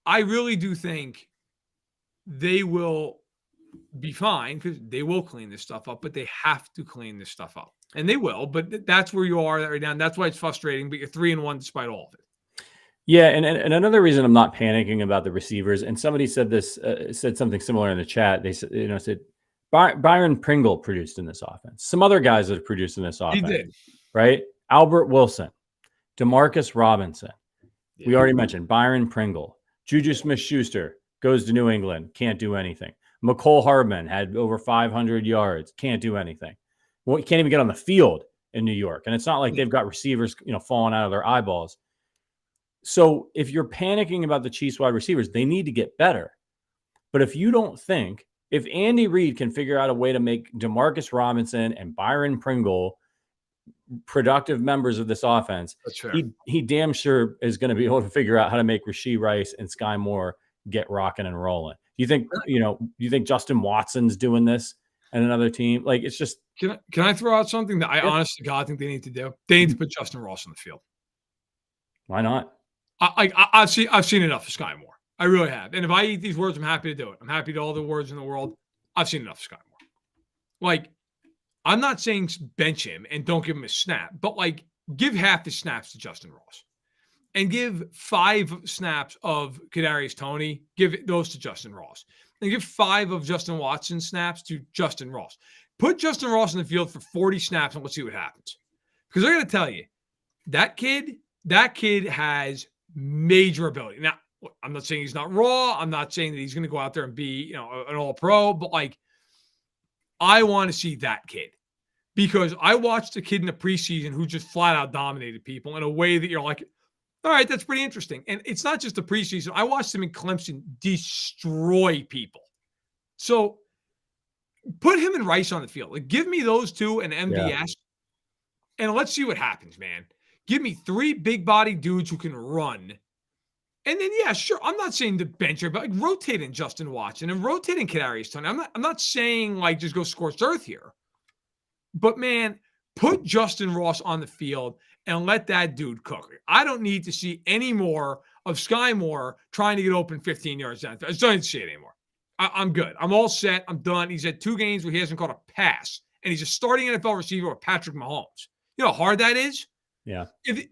I really do think they will be fine because they will clean this stuff up, but they have to clean this stuff up. And they will, but that's where you are right now. And that's why it's frustrating, but you're 3-1 despite all of it. Yeah, and another reason I'm not panicking about the receivers, and somebody said this, said something similar in the chat. They said, said Byron Pringle produced in this offense. Some other guys that have produced in this offense. He did. Right? Albert Wilson, Demarcus Robinson. Yeah. We already mentioned Byron Pringle. Juju Smith-Schuster goes to New England, can't do anything. McCole Hardman had over 500 yards, can't do anything. Well, can't even get on the field in New York. And it's not like they've got receivers, falling out of their eyeballs. So if you're panicking about the Chiefs wide receivers, they need to get better. But if you don't think, if Andy Reid can figure out a way to make Demarcus Robinson and Byron Pringle productive members of this offense, he damn sure is going to be able to figure out how to make Rashee Rice and Sky Moore get rocking and rolling. Do you think Justin Watson's doing this and another team? Like, it's just. Can I throw out something that I honestly, God, think they need to do? They need to put Justin Ross on the field. Why not? I've seen enough of Sky Moore. I really have. And if I eat these words, I'm happy to do it. I'm happy to all the words in the world. I've seen enough of Sky Moore. Like, I'm not saying bench him and don't give him a snap, but, like, give half his snaps to Justin Ross and give 5 snaps of Kadarius Toney. Give those to Justin Ross and give 5 of Justin Watson snaps to Justin Ross. Put Justin Ross in the field for 40 snaps and let's see what happens. Because I got to tell you, that kid has major ability. Now, I'm not saying he's not raw. I'm not saying that he's going to go out there and be, an all-pro, but, like, I want to see that kid because I watched a kid in the preseason who just flat out dominated people in a way that you're like, all right, that's pretty interesting. And it's not just the preseason. I watched him in Clemson destroy people. So put him and Rice on the field. Like, give me those 2 and MVS, and let's see what happens, man. Give me 3 big body dudes who can run. And then, yeah, sure. I'm not saying to bench her, but, like, rotating Justin Watson and rotating Kadarius Toney. I'm not saying, like, just go scorched earth here. But, man, put Justin Ross on the field and let that dude cook. I don't need to see any more of Sky Moore trying to get open 15 yards down. I just don't need to see it anymore. I'm good. I'm all set. I'm done. He's had 2 games where he hasn't caught a pass. And he's a starting NFL receiver with Patrick Mahomes. You know how hard that is? Yeah.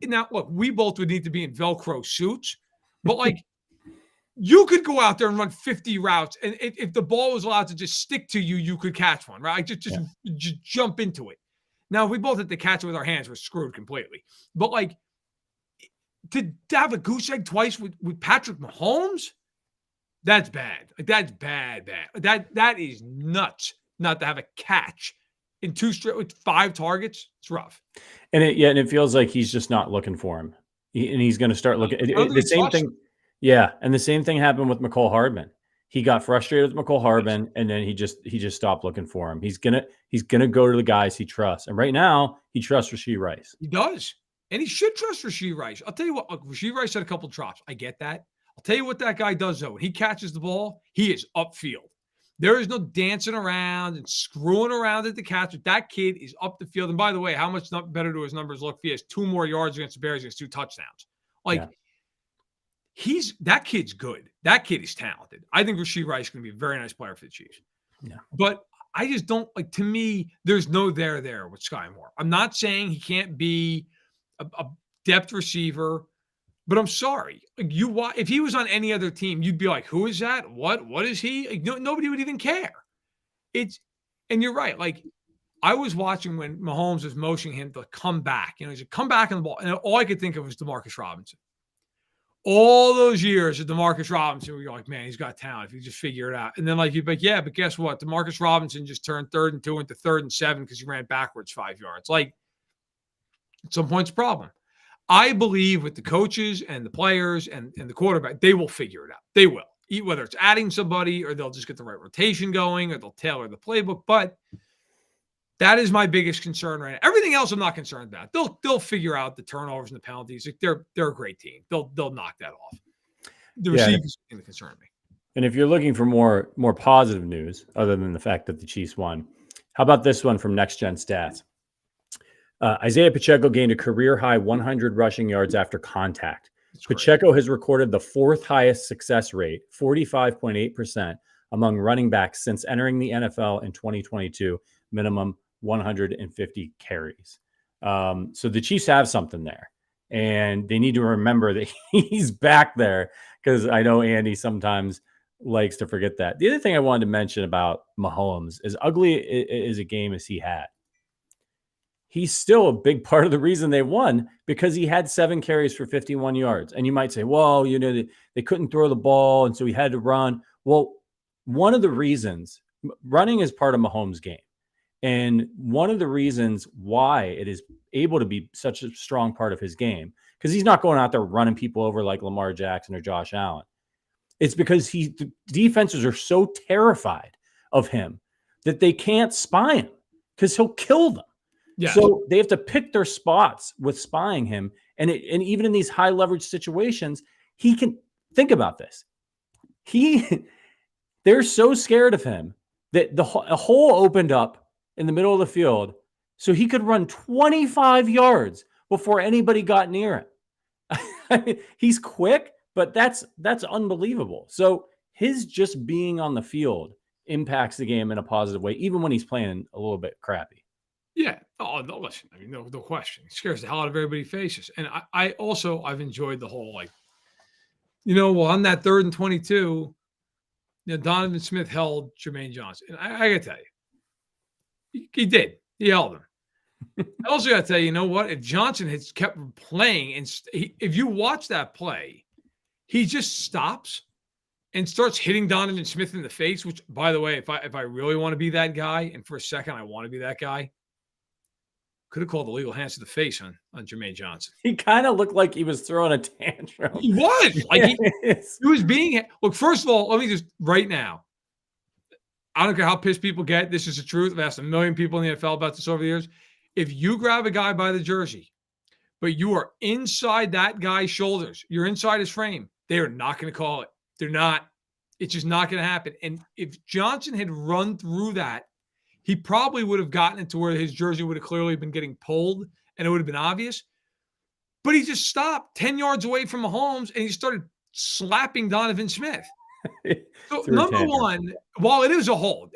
Now, look, we both would need to be in Velcro suits, but like you could go out there and run 50 routes, and if the ball was allowed to just stick to you, you could catch one, right? Just jump into it. Now, if we both had to catch it with our hands, we're screwed completely. But like to have a goose egg twice with Patrick Mahomes, that's bad. Like that's bad. That is nuts. Not to have a catch in 2 straight with 5 targets. It's rough. And it feels like he's just not looking for him. And he's going to start looking. The same thing. Yeah, and the same thing happened with McCole Hardman. He got frustrated with McCole Hardman, and then he just stopped looking for him. He's gonna go to the guys he trusts, and right now he trusts Rashee Rice. He does, and he should trust Rashee Rice. I'll tell you what, look, Rashee Rice had a couple drops. I get that. I'll tell you what that guy does though. When he catches the ball, he is upfield. There is no dancing around and screwing around at the catch. That kid is up the field. And by the way, how much better do his numbers look if he has 2 more yards against the Bears against 2 touchdowns? Like. Yeah. That kid's good. That kid is talented. I think Rashee Rice is going to be a very nice player for the Chiefs. Yeah. But I just don't like, to me, there's no there with Sky Moore. I'm not saying he can't be a depth receiver, but I'm sorry. Like if he was on any other team, you'd be like, who is that? What is he? Like, nobody would even care. And you're right. Like I was watching when Mahomes was motioning him to come back. You know, he's like, come back on the ball. And all I could think of was DeMarcus Robinson. All those years of DeMarcus Robinson, we were like, man, he's got talent if you just figure it out. And then you'd be like, yeah, but guess what? DeMarcus Robinson just turned 3rd and 2 into 3rd and 7 because he ran backwards 5 yards. Like, at some point, it's a problem. I believe with the coaches and the players and the quarterback, they will figure it out. They will. Whether it's adding somebody or they'll just get the right rotation going or they'll tailor the playbook. But that is my biggest concern right now. Everything else I'm not concerned about. They'll figure out the turnovers and the penalties. Like they're a great team. They'll knock that off. The receivers are going to concern me. And if you're looking for more positive news, other than the fact that the Chiefs won, how about this one from Next Gen Stats? Isaiah Pacheco gained a career-high 100 rushing yards after contact. Pacheco has recorded the 4th highest success rate, 45.8%, among running backs since entering the NFL in 2022, minimum 150 carries. So the Chiefs have something there, and they need to remember that he's back there, because I know Andy sometimes likes to forget that. The other thing I wanted to mention about Mahomes, as ugly as a game as he had, he's still a big part of the reason they won, because he had 7 carries for 51 yards. And you might say, well, you know, they couldn't throw the ball, and so he had to run. Well, one of the reasons, running is part of Mahomes' game. And one of the reasons why it is able to be such a strong part of his game, because he's not going out there running people over like Lamar Jackson or Josh Allen. It's because the defenses are so terrified of him that they can't spy him, because he'll kill them. Yeah. So they have to pick their spots with spying him. And even in these high leverage situations, he can think about this. They're so scared of him that a hole opened up in the middle of the field so he could run 25 yards before anybody got near him. I mean, he's quick, but that's unbelievable. So his just being on the field impacts the game in a positive way, even when he's playing a little bit crappy. Yeah. Oh, no, listen. I mean, no question. He scares the hell out of everybody he faces. And I've enjoyed the whole, on that 3rd and 22, Donovan Smith held Jermaine Johnson. And I got to tell you, he did. He held him. I also got to tell you, you know what? If Johnson had kept playing, and if you watch that play, he just stops and starts hitting Donovan Smith in the face, which, by the way, if I really want to be that guy, and for a second I want to be that guy, could have called the legal hands to the face on Jermaine Johnson. He kind of looked like he was throwing a tantrum. He was. He was being – look, first of all, let me just – right now, I don't care how pissed people get. This is the truth. I've asked a million people in the NFL about this over the years. If you grab a guy by the jersey, but you are inside that guy's shoulders, you're inside his frame, they are not going to call it. They're not. It's just not going to happen. And if Johnson had run through that, he probably would have gotten it to where his jersey would have clearly been getting pulled and it would have been obvious. But he just stopped 10 yards away from Mahomes and he started slapping Donovan Smith. So number one, while it is a hold,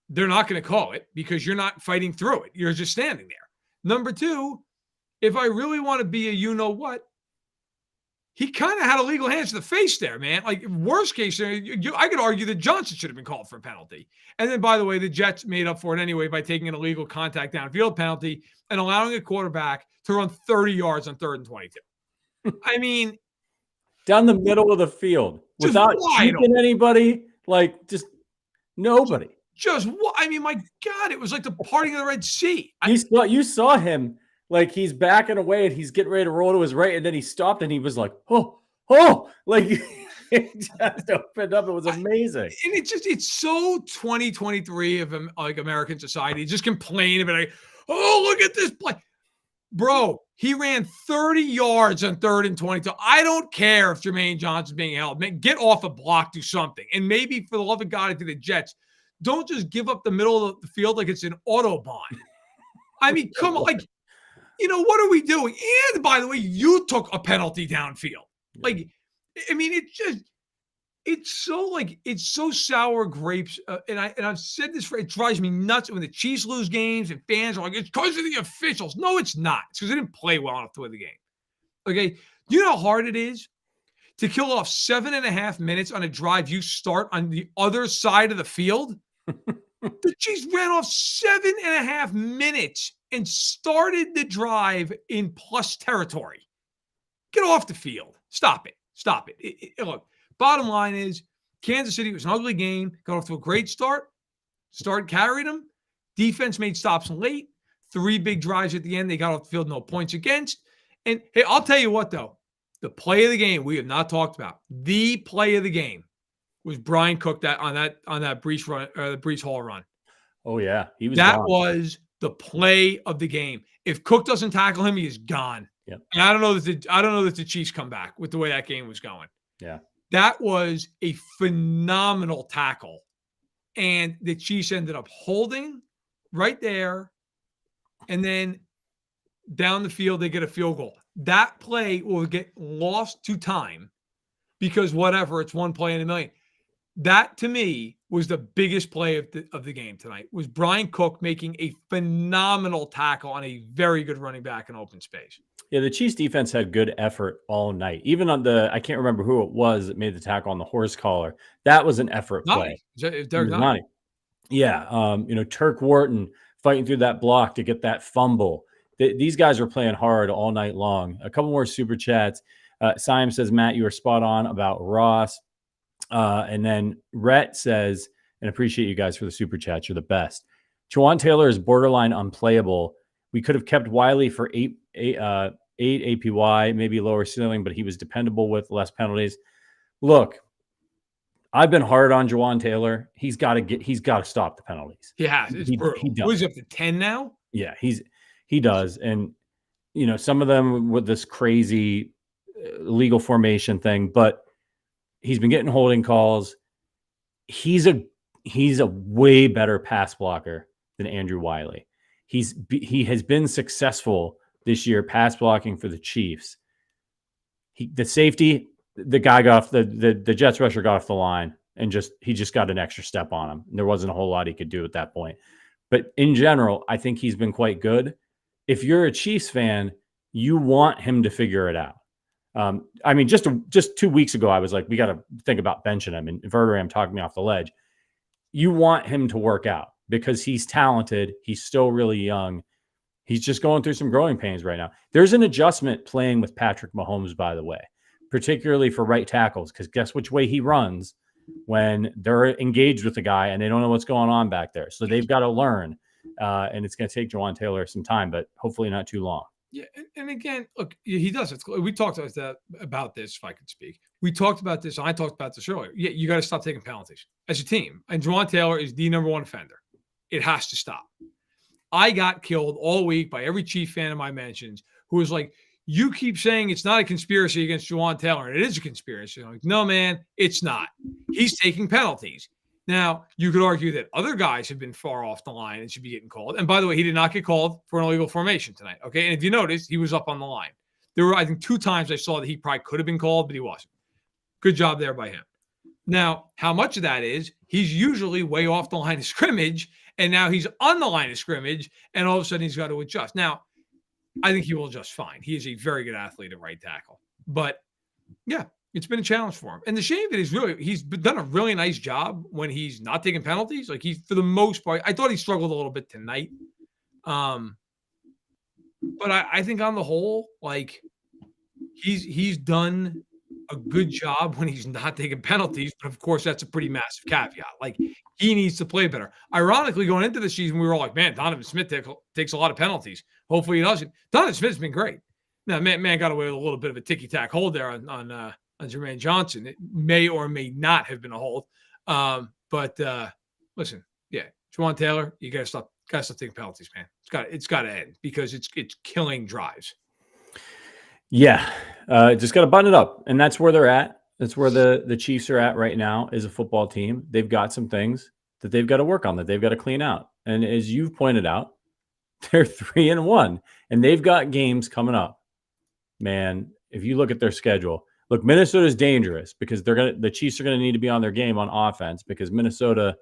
they're not going to call it because you're not fighting through it. You're just standing there. Number two, if I really want to be a you-know-what, he kind of had a legal hands to the face there, man. Like, worst case scenario, I could argue that Johnson should have been called for a penalty. And then, by the way, the Jets made up for it anyway by taking an illegal contact downfield penalty and allowing a quarterback to run 30 yards on 3rd and 22. I mean, down the middle of the field without keeping anybody, like just nobody. I mean, my God, it was like the parting of the Red Sea. You saw him. Like, he's backing away and he's getting ready to roll to his right. And then he stopped and he was like, oh, like he just opened up. It was amazing. And it's so 2023 of like American society. Just complain about it. Oh, look at this play. Bro, he ran 30 yards on 3rd and 22. I don't care if Jermaine Johnson's being held. Man, get off a block, do something. And maybe, for the love of God, if you're the Jets, don't just give up the middle of the field like it's an Autobahn. I mean, come on. Like, what are we doing? And by the way, you took a penalty downfield. Like, I mean, it's so sour grapes. And I've said this, it drives me nuts when the Chiefs lose games and fans are like, it's because of the officials. No, it's not. It's because they didn't play well enough to win the game. Okay. Do you know how hard it is to kill off 7.5 minutes on a drive you start on the other side of the field? The Chiefs ran off 7.5 minutes and started the drive in plus territory. Get off the field. Stop it. Look, bottom line is Kansas City was an ugly game. Got off to a great start. Carried them. Defense made stops late. 3 big drives at the end. They got off the field, no points against. And hey, I'll tell you what, though. The play of the game we have not talked about. The play of the game was Brian Cook on that Breece run, the Breece Hall run. Oh yeah, he was. That was the play of the game. If Cook doesn't tackle him, he is gone. Yeah. And I don't know that the Chiefs come back with the way that game was going. Yeah. That was a phenomenal tackle. And the Chiefs ended up holding right there. And then down the field, they get a field goal. That play will get lost to time because it's one play in a million. That, to me, was the biggest play of the game tonight, was Brian Cook making a phenomenal tackle on a very good running back in open space. Yeah, the Chiefs defense had good effort all night. Even on I can't remember who it was that made the tackle on the horse collar. That was an effort play. Nani. Yeah, Turk Wharton fighting through that block to get that fumble. These guys were playing hard all night long. A couple more super chats. Simon says, Matt, you were spot on about Ross. And then Rhett says, and appreciate you guys for the super chats. You're the best. Jawan Taylor is borderline unplayable. We could have kept Wiley for 8 APY, maybe lower ceiling, but he was dependable with less penalties. Look, I've been hard on Jawan Taylor. He's got to stop the penalties. He has. He does. He's up to 10 now. Yeah, he does. And some of them with this crazy legal formation thing, but he's been getting holding calls. He's a way better pass blocker than Andrew Wiley. He has been successful this year pass blocking for the Chiefs. The safety, the guy got off the Jets rusher got off the line and he just got an extra step on him. And there wasn't a whole lot he could do at that point. But in general, I think he's been quite good. If you're a Chiefs fan, you want him to figure it out. I mean, just 2 weeks ago, I was like, we got to think about benching him, and Verderam talked me off the ledge. You want him to work out because he's talented. He's still really young. He's just going through some growing pains right now. There's an adjustment playing with Patrick Mahomes, by the way, particularly for right tackles, because guess which way he runs when they're engaged with the guy and they don't know what's going on back there. So they've got to learn, and it's going to take Jawan Taylor some time, but hopefully not too long. Yeah, and again, look, he does. We talked about this, if I could speak. We talked about this, and I talked about this earlier. Yeah, you got to stop taking penalties as a team. And Jawan Taylor is the number one offender. It has to stop. I got killed all week by every Chief fan of my mentions who was like, you keep saying it's not a conspiracy against Jawan Taylor, and it is a conspiracy. I'm like, no, man, it's not. He's taking penalties. Now, you could argue that other guys have been far off the line and should be getting called. And by the way, he did not get called for an illegal formation tonight. Okay. And if you noticed, he was up on the line. There were, I think, 2 times I saw that he probably could have been called, but he wasn't. Good job there by him. Now, how much of that is he's usually way off the line of scrimmage, and now he's on the line of scrimmage, and all of a sudden he's got to adjust. Now, I think he will just fine. He is a very good athlete at right tackle. But yeah, it's been a challenge for him. And the shame of it is he's done a really nice job when he's not taking penalties. Like he's, for the most part, I thought he struggled a little bit tonight. But I think on the whole, like he's done a good job when he's not taking penalties. But of course, that's a pretty massive caveat. Like he needs to play better. Ironically, going into the season, we were all like, man, Donovan Smith takes a lot of penalties. Hopefully he doesn't. Donovan Smith's been great. Now, man got away with a little bit of a ticky-tack hold there on Jermaine Johnson. It may or may not have been a hold. But listen, yeah, Juwan Taylor, you gotta stop taking penalties, man. It's gotta end because it's killing drives. Yeah, just gotta button it up, and that's where they're at. That's where the Chiefs are at right now as a football team. They've got some things that they've got to work on, that they've got to clean out. And as you've pointed out, they're 3-1, and they've got games coming up. Man, if you look at their schedule, look, Minnesota's dangerous because the Chiefs are going to need to be on their game on offense because Minnesota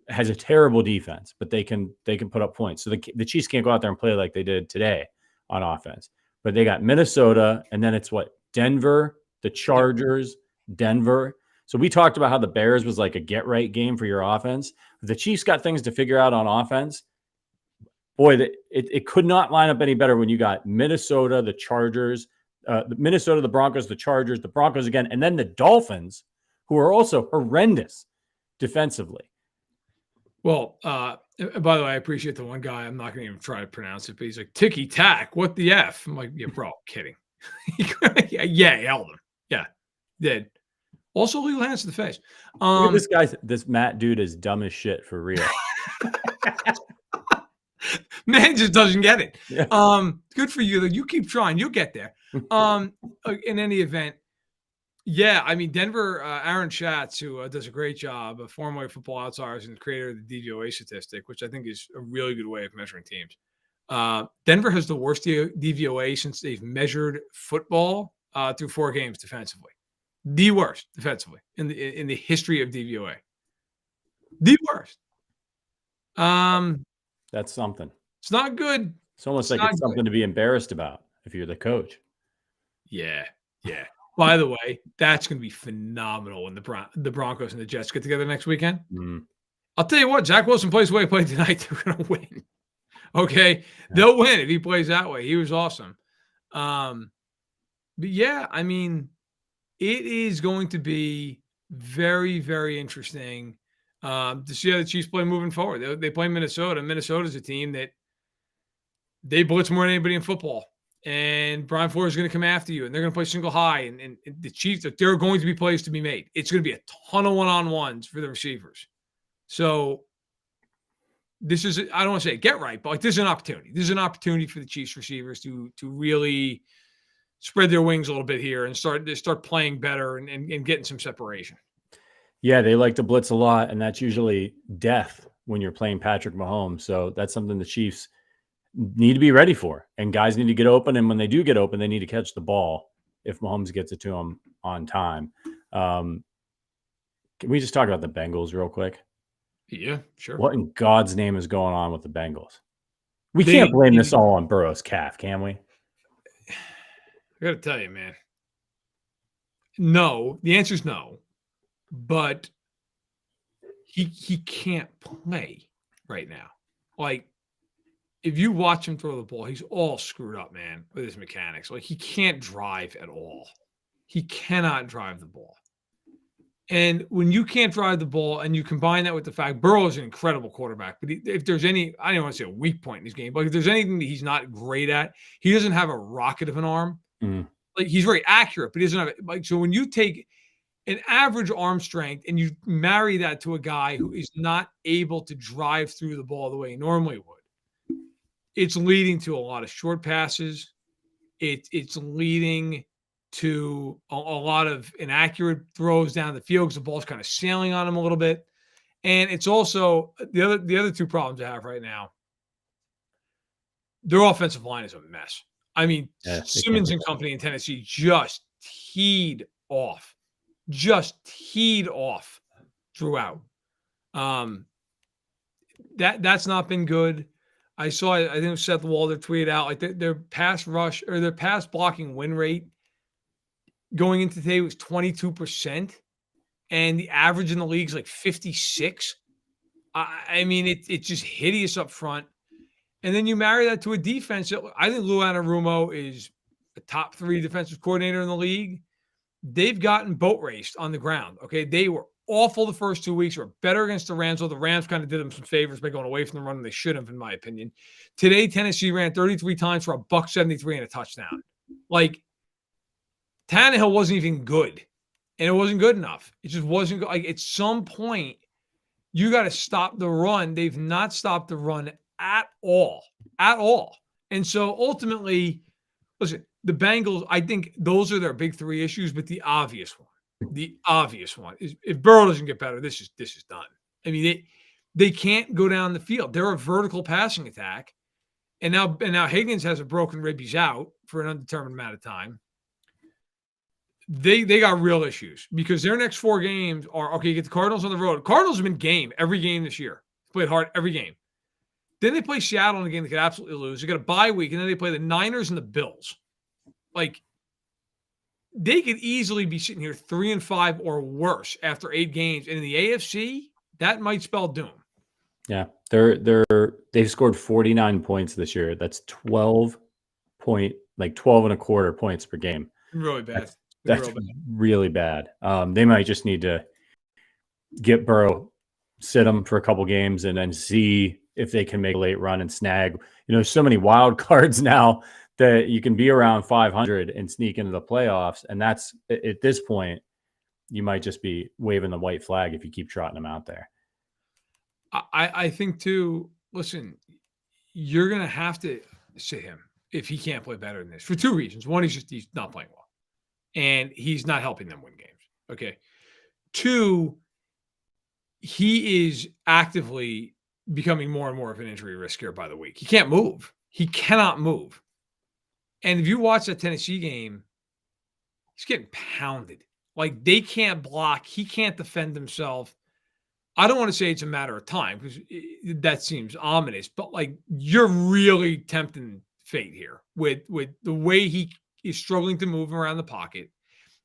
has a terrible defense, but they can put up points. So the Chiefs can't go out there and play like they did today on offense. But they got Minnesota, and then it's Denver, the Chargers, Denver. So we talked about how the Bears was like a get-right game for your offense. The Chiefs got things to figure out on offense. Boy, it could not line up any better when you got Minnesota, the Chargers, Minnesota, the Broncos, the Chargers, the Broncos again, and then the Dolphins, who are also horrendous defensively. Well, by the way, I appreciate the one guy. I'm not going to even try to pronounce it, but he's like, ticky tack. What the F? I'm like, yeah, bro, kidding. Yeah, he held him. Yeah, did. Also, legal hands to the face. Look at this Matt dude is dumb as shit for real. Man just doesn't get it. Yeah. Good for you. You keep trying. You'll get there. In any event, yeah, I mean, Denver, Aaron Schatz, who does a great job, a former Football Outsiders and creator of the DVOA statistic, which I think is a really good way of measuring teams. Denver has the worst DVOA since they've measured football through 4 games defensively. The worst defensively in the history of DVOA. The worst. That's something. It's not good. It's almost like it's something to be embarrassed about if you're the coach. Yeah. By the way, that's going to be phenomenal when the Broncos and the Jets get together next weekend. Mm. I'll tell you what, Zach Wilson plays the way he played tonight. They're going to win. Okay. They'll win if he plays that way. He was awesome. But yeah, I mean, it is going to be very, very interesting to see how the Chiefs play moving forward. They play Minnesota. Minnesota's a team that they blitz more than anybody in football. And Brian Flores is going to come after you, and they're going to play single high. And the Chiefs, there are going to be plays to be made. It's going to be a ton of one-on-ones for the receivers. So this is, I don't want to say get right, but like this is an opportunity. This is an opportunity for the Chiefs receivers to really spread their wings a little bit here and start playing better and getting some separation. Yeah, they like to blitz a lot, and that's usually death when you're playing Patrick Mahomes. So that's something the Chiefs need to be ready for. And guys need to get open, and when they do get open, they need to catch the ball if Mahomes gets it to them on time. Can we just talk about the Bengals real quick? Yeah, sure. What in God's name is going on with the Bengals? We can't blame this all on Burrow's calf, can we? I got to tell you, man. No, the answer is no. But he can't play right now. Like, if you watch him throw the ball, he's all screwed up, man, with his mechanics. Like, he can't drive at all. He cannot drive the ball. And when you can't drive the ball and you combine that with the fact Burrow is an incredible quarterback, but if there's any, I don't want to say a weak point in his game, but if there's anything that he's not great at, he doesn't have a rocket of an arm. Mm. Like, he's very accurate, but he doesn't have it. Like, so when you take an average arm strength and you marry that to a guy who is not able to drive through the ball the way he normally would, it's leading to a lot of short passes. It's leading to a lot of inaccurate throws down the field because the ball's kind of sailing on him a little bit. And it's also the other two problems I have right now. Their offensive line is a mess. I mean, Simmons and company in Tennessee just teed off throughout. That's not been good. I saw, I think Seth Walder tweeted out, like their pass rush or their pass blocking win rate going into today was 22%. And the average in the league is like 56. I mean, it's just hideous up front. And then you marry that to a defense that I think Lou Anarumo is a top 3 defensive coordinator in the league. They've gotten boat raced on the ground. Okay. They were awful the first 2 weeks, were better against the Rams. Well, the Rams kind of did them some favors by going away from the run, and they should have, in my opinion. Today, Tennessee ran 33 times for $173 and a touchdown. Like, Tannehill wasn't even good, and it wasn't good enough. It just wasn't good. Like, at some point, you got to stop the run. They've not stopped the run at all. And so ultimately, listen, the Bengals, I think those are their big 3 issues, but the obvious one is if Burrow doesn't get better, this is done. I mean, they can't go down the field. They're a vertical passing attack. And now Higgins has a broken rib. He's out for an undetermined amount of time. They got real issues because their next 4 games are, okay, you get the Cardinals on the road. Cardinals have been game every game this year. Played hard every game. Then they play Seattle in a game they could absolutely lose. They got a bye week, and then they play the Niners and the Bills. Like, they could easily be sitting here 3-5 or worse after 8 games. And in the AFC, that might spell doom. Yeah. They've scored 49 points this year. That's 12 and a quarter points per game. Really bad. That's really bad. They might just need to get Burrow, sit him for a couple games, and then see if they can make a late run and snag. So many wild cards now that you can be around 500 and sneak into the playoffs. And that's, at this point, you might just be waving the white flag if you keep trotting them out there. I think too, listen, you're going to have to sit him if he can't play better than this for 2 reasons. One, he's not playing well, and he's not helping them win games. Okay. 2, he is actively becoming more and more of an injury risk here by the week. He can't move. He cannot move. And if you watch that Tennessee game, he's getting pounded. Like, they can't block. He can't defend himself. I don't want to say it's a matter of time because that seems ominous, but like, you're really tempting fate here with the way he is struggling to move around the pocket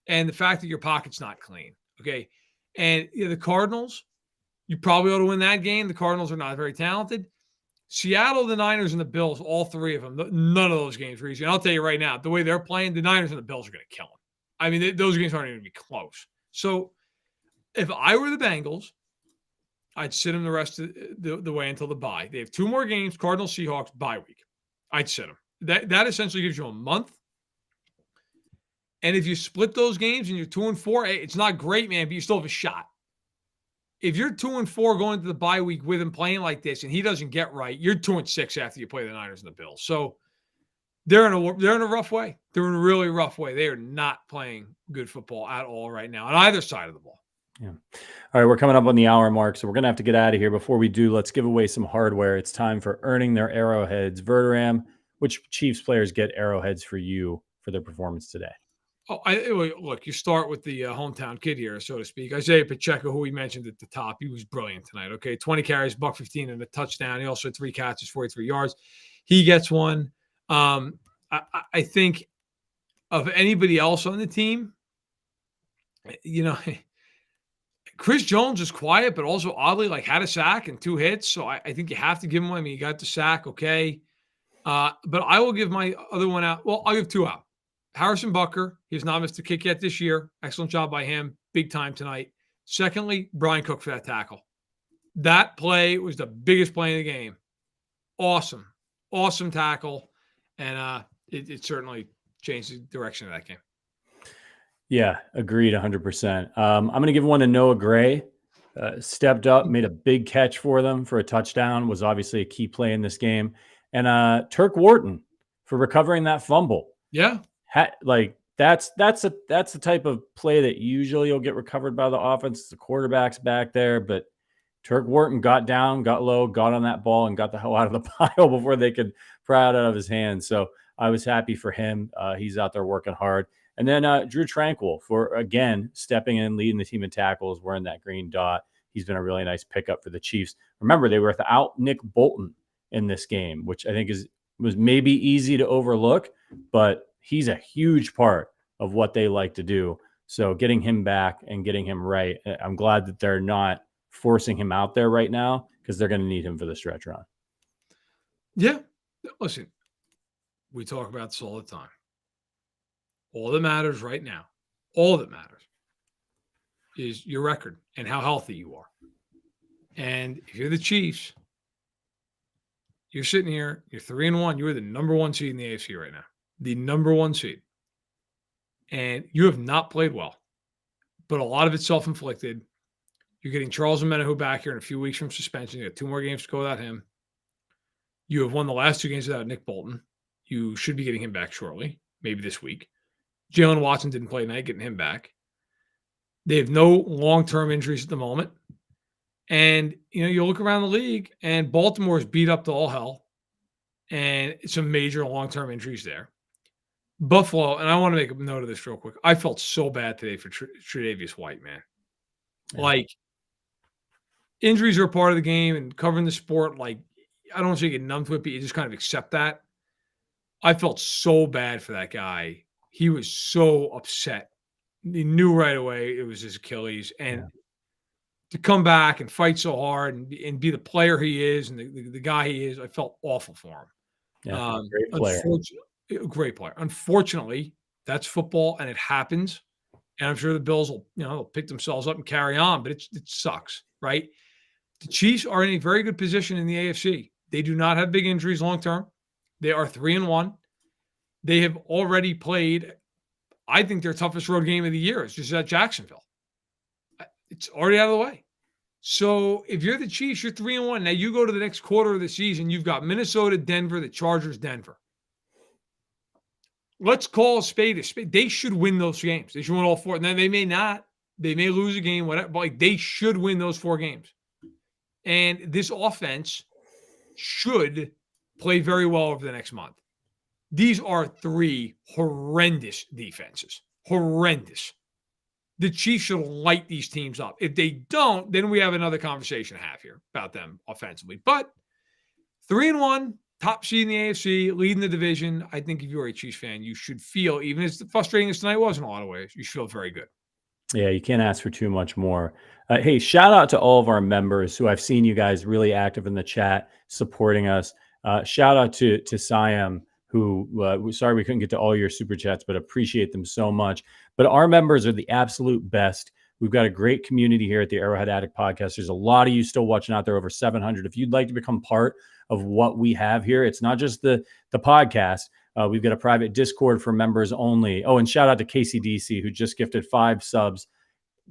and the fact that your pocket's not clean. Okay. And the Cardinals, you probably ought to win that game. The Cardinals are not very talented. Seattle, the Niners, and the Bills, all 3 of them, none of those games are easy. And I'll tell you right now, the way they're playing, the Niners and the Bills are going to kill them. I mean, those games aren't even going to be close. So if I were the Bengals, I'd sit them the rest of the way until the bye. They have 2 more games, Cardinals, Seahawks, bye week. I'd sit them. That essentially gives you a month. And if you split those games and you're 2-4, it's not great, man, but you still have a shot. If you're 2-4 going to the bye week with him playing like this and he doesn't get right, you're 2-6 after you play the Niners and the Bills. So they're in a rough way. They're in a really rough way. They are not playing good football at all right now on either side of the ball. Yeah. All right, we're coming up on the hour mark, so we're going to have to get out of here. Before we do, let's give away some hardware. It's time for earning their Arrowheads. Verderam, which Chiefs players get Arrowheads for you for their performance today? Oh, look, you start with the hometown kid here, so to speak. Isaiah Pacheco, who we mentioned at the top, he was brilliant tonight. Okay, 20 carries, $115 and a touchdown. He also had 3 catches, 43 yards. He gets one. I think of anybody else on the team, Chris Jones is quiet, but also oddly had a sack and 2 hits. So I think you have to give him one. I mean, he got the sack, okay. But I will give my other one out. Well, I'll give 2 out. Harrison Butker, he's not missed a kick yet this year. Excellent job by him. Big time tonight. Secondly, Brian Cook for that tackle. That play was the biggest play in the game. Awesome. Awesome tackle. And it certainly changed the direction of that game. Yeah, agreed 100%. I'm going to give one to Noah Gray. Stepped up, made a big catch for them for a touchdown, was obviously a key play in this game. And Turk Wharton for recovering that fumble. Yeah. That's the type of play that usually will get recovered by the offense. The quarterback's back there, but Turk Wharton got down, got low, got on that ball, and got the hell out of the pile before they could pry it out of his hands. So I was happy for him. He's out there working hard. And then Drew Tranquil for, again, stepping in, leading the team in tackles, wearing that green dot. He's been a really nice pickup for the Chiefs. Remember, they were without Nick Bolton in this game, which I think was maybe easy to overlook, but he's a huge part of what they like to do. So getting him back and getting him right, I'm glad that they're not forcing him out there right now because they're going to need him for the stretch run. Yeah. Listen, we talk about this all the time. All that matters right now, all that matters is your record and how healthy you are. And if you're the Chiefs, you're sitting here, you're 3-1, you're the number one seed in the AFC right now, the number one seed. And you have not played well, but a lot of it's self-inflicted. You're getting Charles Omenihu back here in a few weeks from suspension. You got 2 more games to go without him. You have won the last 2 games without Nick Bolton. You should be getting him back shortly, maybe this week. Jalen Watson didn't play tonight, getting him back. They have no long-term injuries at the moment. And, you look around the league, and Baltimore is beat up to all hell. And some major long-term injuries there. Buffalo, and I want to make a note of this real quick. I felt so bad today for Tre'Davious White, man. Yeah. Like, injuries are a part of the game, and covering the sport, like, I don't want to say you get numb to it, but you just kind of accept that. I felt so bad for that guy. He was so upset. He knew right away it was his Achilles. And to come back and fight so hard and be the player he is and the guy he is, I felt awful for him. Yeah, great player. Great player. Unfortunately, that's football and it happens. And I'm sure the Bills will, they'll pick themselves up and carry on, but it sucks, right? The Chiefs are in a very good position in the AFC. They do not have big injuries long term. They are 3-1. They have already played, I think, their toughest road game of the year. It's just at Jacksonville. It's already out of the way. So if you're the Chiefs, you're 3-1. Now you go to the next quarter of the season. You've got Minnesota, Denver, the Chargers, Denver. Let's call a spade a spade. They should win those games. They should win all 4. And then they may not. They may lose a game, whatever. But they should win those 4 games. And this offense should play very well over the next month. These are 3 horrendous defenses. Horrendous. The Chiefs should light these teams up. If they don't, then we have another conversation to have here about them offensively. But 3-1, top seed in the AFC, leading the division. I think if you're a Chiefs fan, you should feel, even as frustrating as tonight was in a lot of ways, you should feel very good. Yeah, you can't ask for too much more. Hey, shout out to all of our members who I've seen you guys really active in the chat, supporting us. Shout out to Siam, who, sorry we couldn't get to all your super chats, but appreciate them so much. But our members are the absolute best. We've got a great community here at the Arrowhead Addict podcast. There's a lot of you still watching out there, over 700. If you'd like to become part of what we have here, it's not just the podcast. We've got a private Discord for members only. Oh, and shout out to KCDC, who just gifted 5 subs.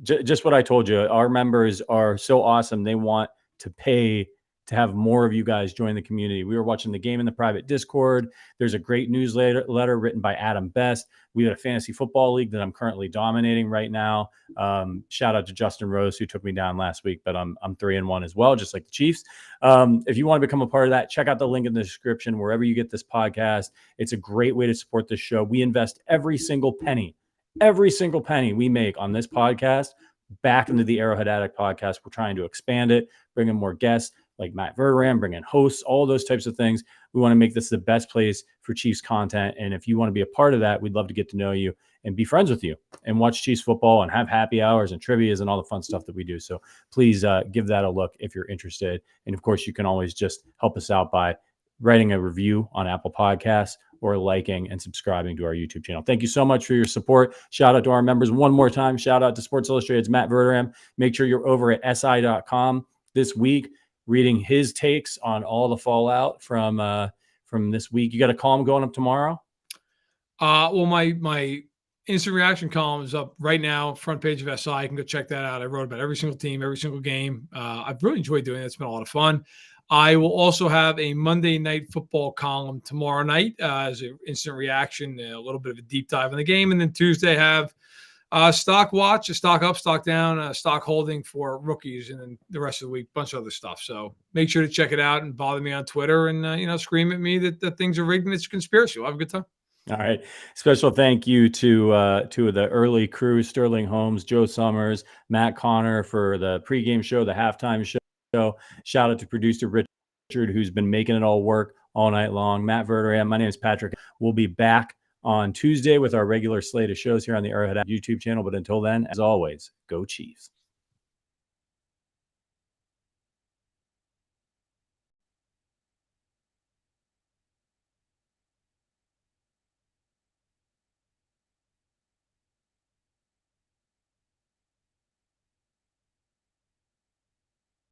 Just what I told you, our members are so awesome. They want to pay to have more of you guys join the community. We were watching the game in the private Discord. There's a great newsletter written by Adam Best. We had a fantasy football league that I'm currently dominating right now. Shout out to Justin Rose, who took me down last week, but I'm 3-1 as well, just like the Chiefs. If you want to become a part of that, check out the link in the description, wherever you get this podcast. It's a great way to support this show. We invest every single penny we make on this podcast back into the Arrowhead Addict podcast. We're trying to expand it, bring in more guests like Matt Verderam, bring in hosts, all those types of things. We want to make this the best place for Chiefs content. And if you want to be a part of that, we'd love to get to know you and be friends with you and watch Chiefs football and have happy hours and trivias and all the fun stuff that we do. So please give that a look if you're interested. And of course, you can always just help us out by writing a review on Apple Podcasts or liking and subscribing to our YouTube channel. Thank you so much for your support. Shout out to our members one more time. Shout out to Sports Illustrated's Matt Verderam. Make sure you're over at si.com this week, reading his takes on all the fallout from this week. You got a column going up tomorrow? Well, my instant reaction column is up right now, front page of SI. You can go check that out. I wrote about every single team, every single game. I've really enjoyed doing it. It's been a lot of fun. I will also have a Monday Night Football column tomorrow night as an instant reaction, a little bit of a deep dive in the game. And then Tuesday have stock watch, a stock up, stock down, stock holding for rookies, and then the rest of the week, bunch of other stuff. So make sure to check it out and bother me on Twitter and, scream at me that things are rigged and it's a conspiracy. We'll have a good time. All right. Special thank you to the early crew, Sterling Holmes, Joe Summers, Matt Connor for the pregame show, the halftime show. Shout out to producer Rich Richard, who's been making it all work all night long. Matt Verderame. My name is Patrick. We'll be back on Tuesday with our regular slate of shows here on the Arrowhead YouTube channel. But until then, as always, go Chiefs.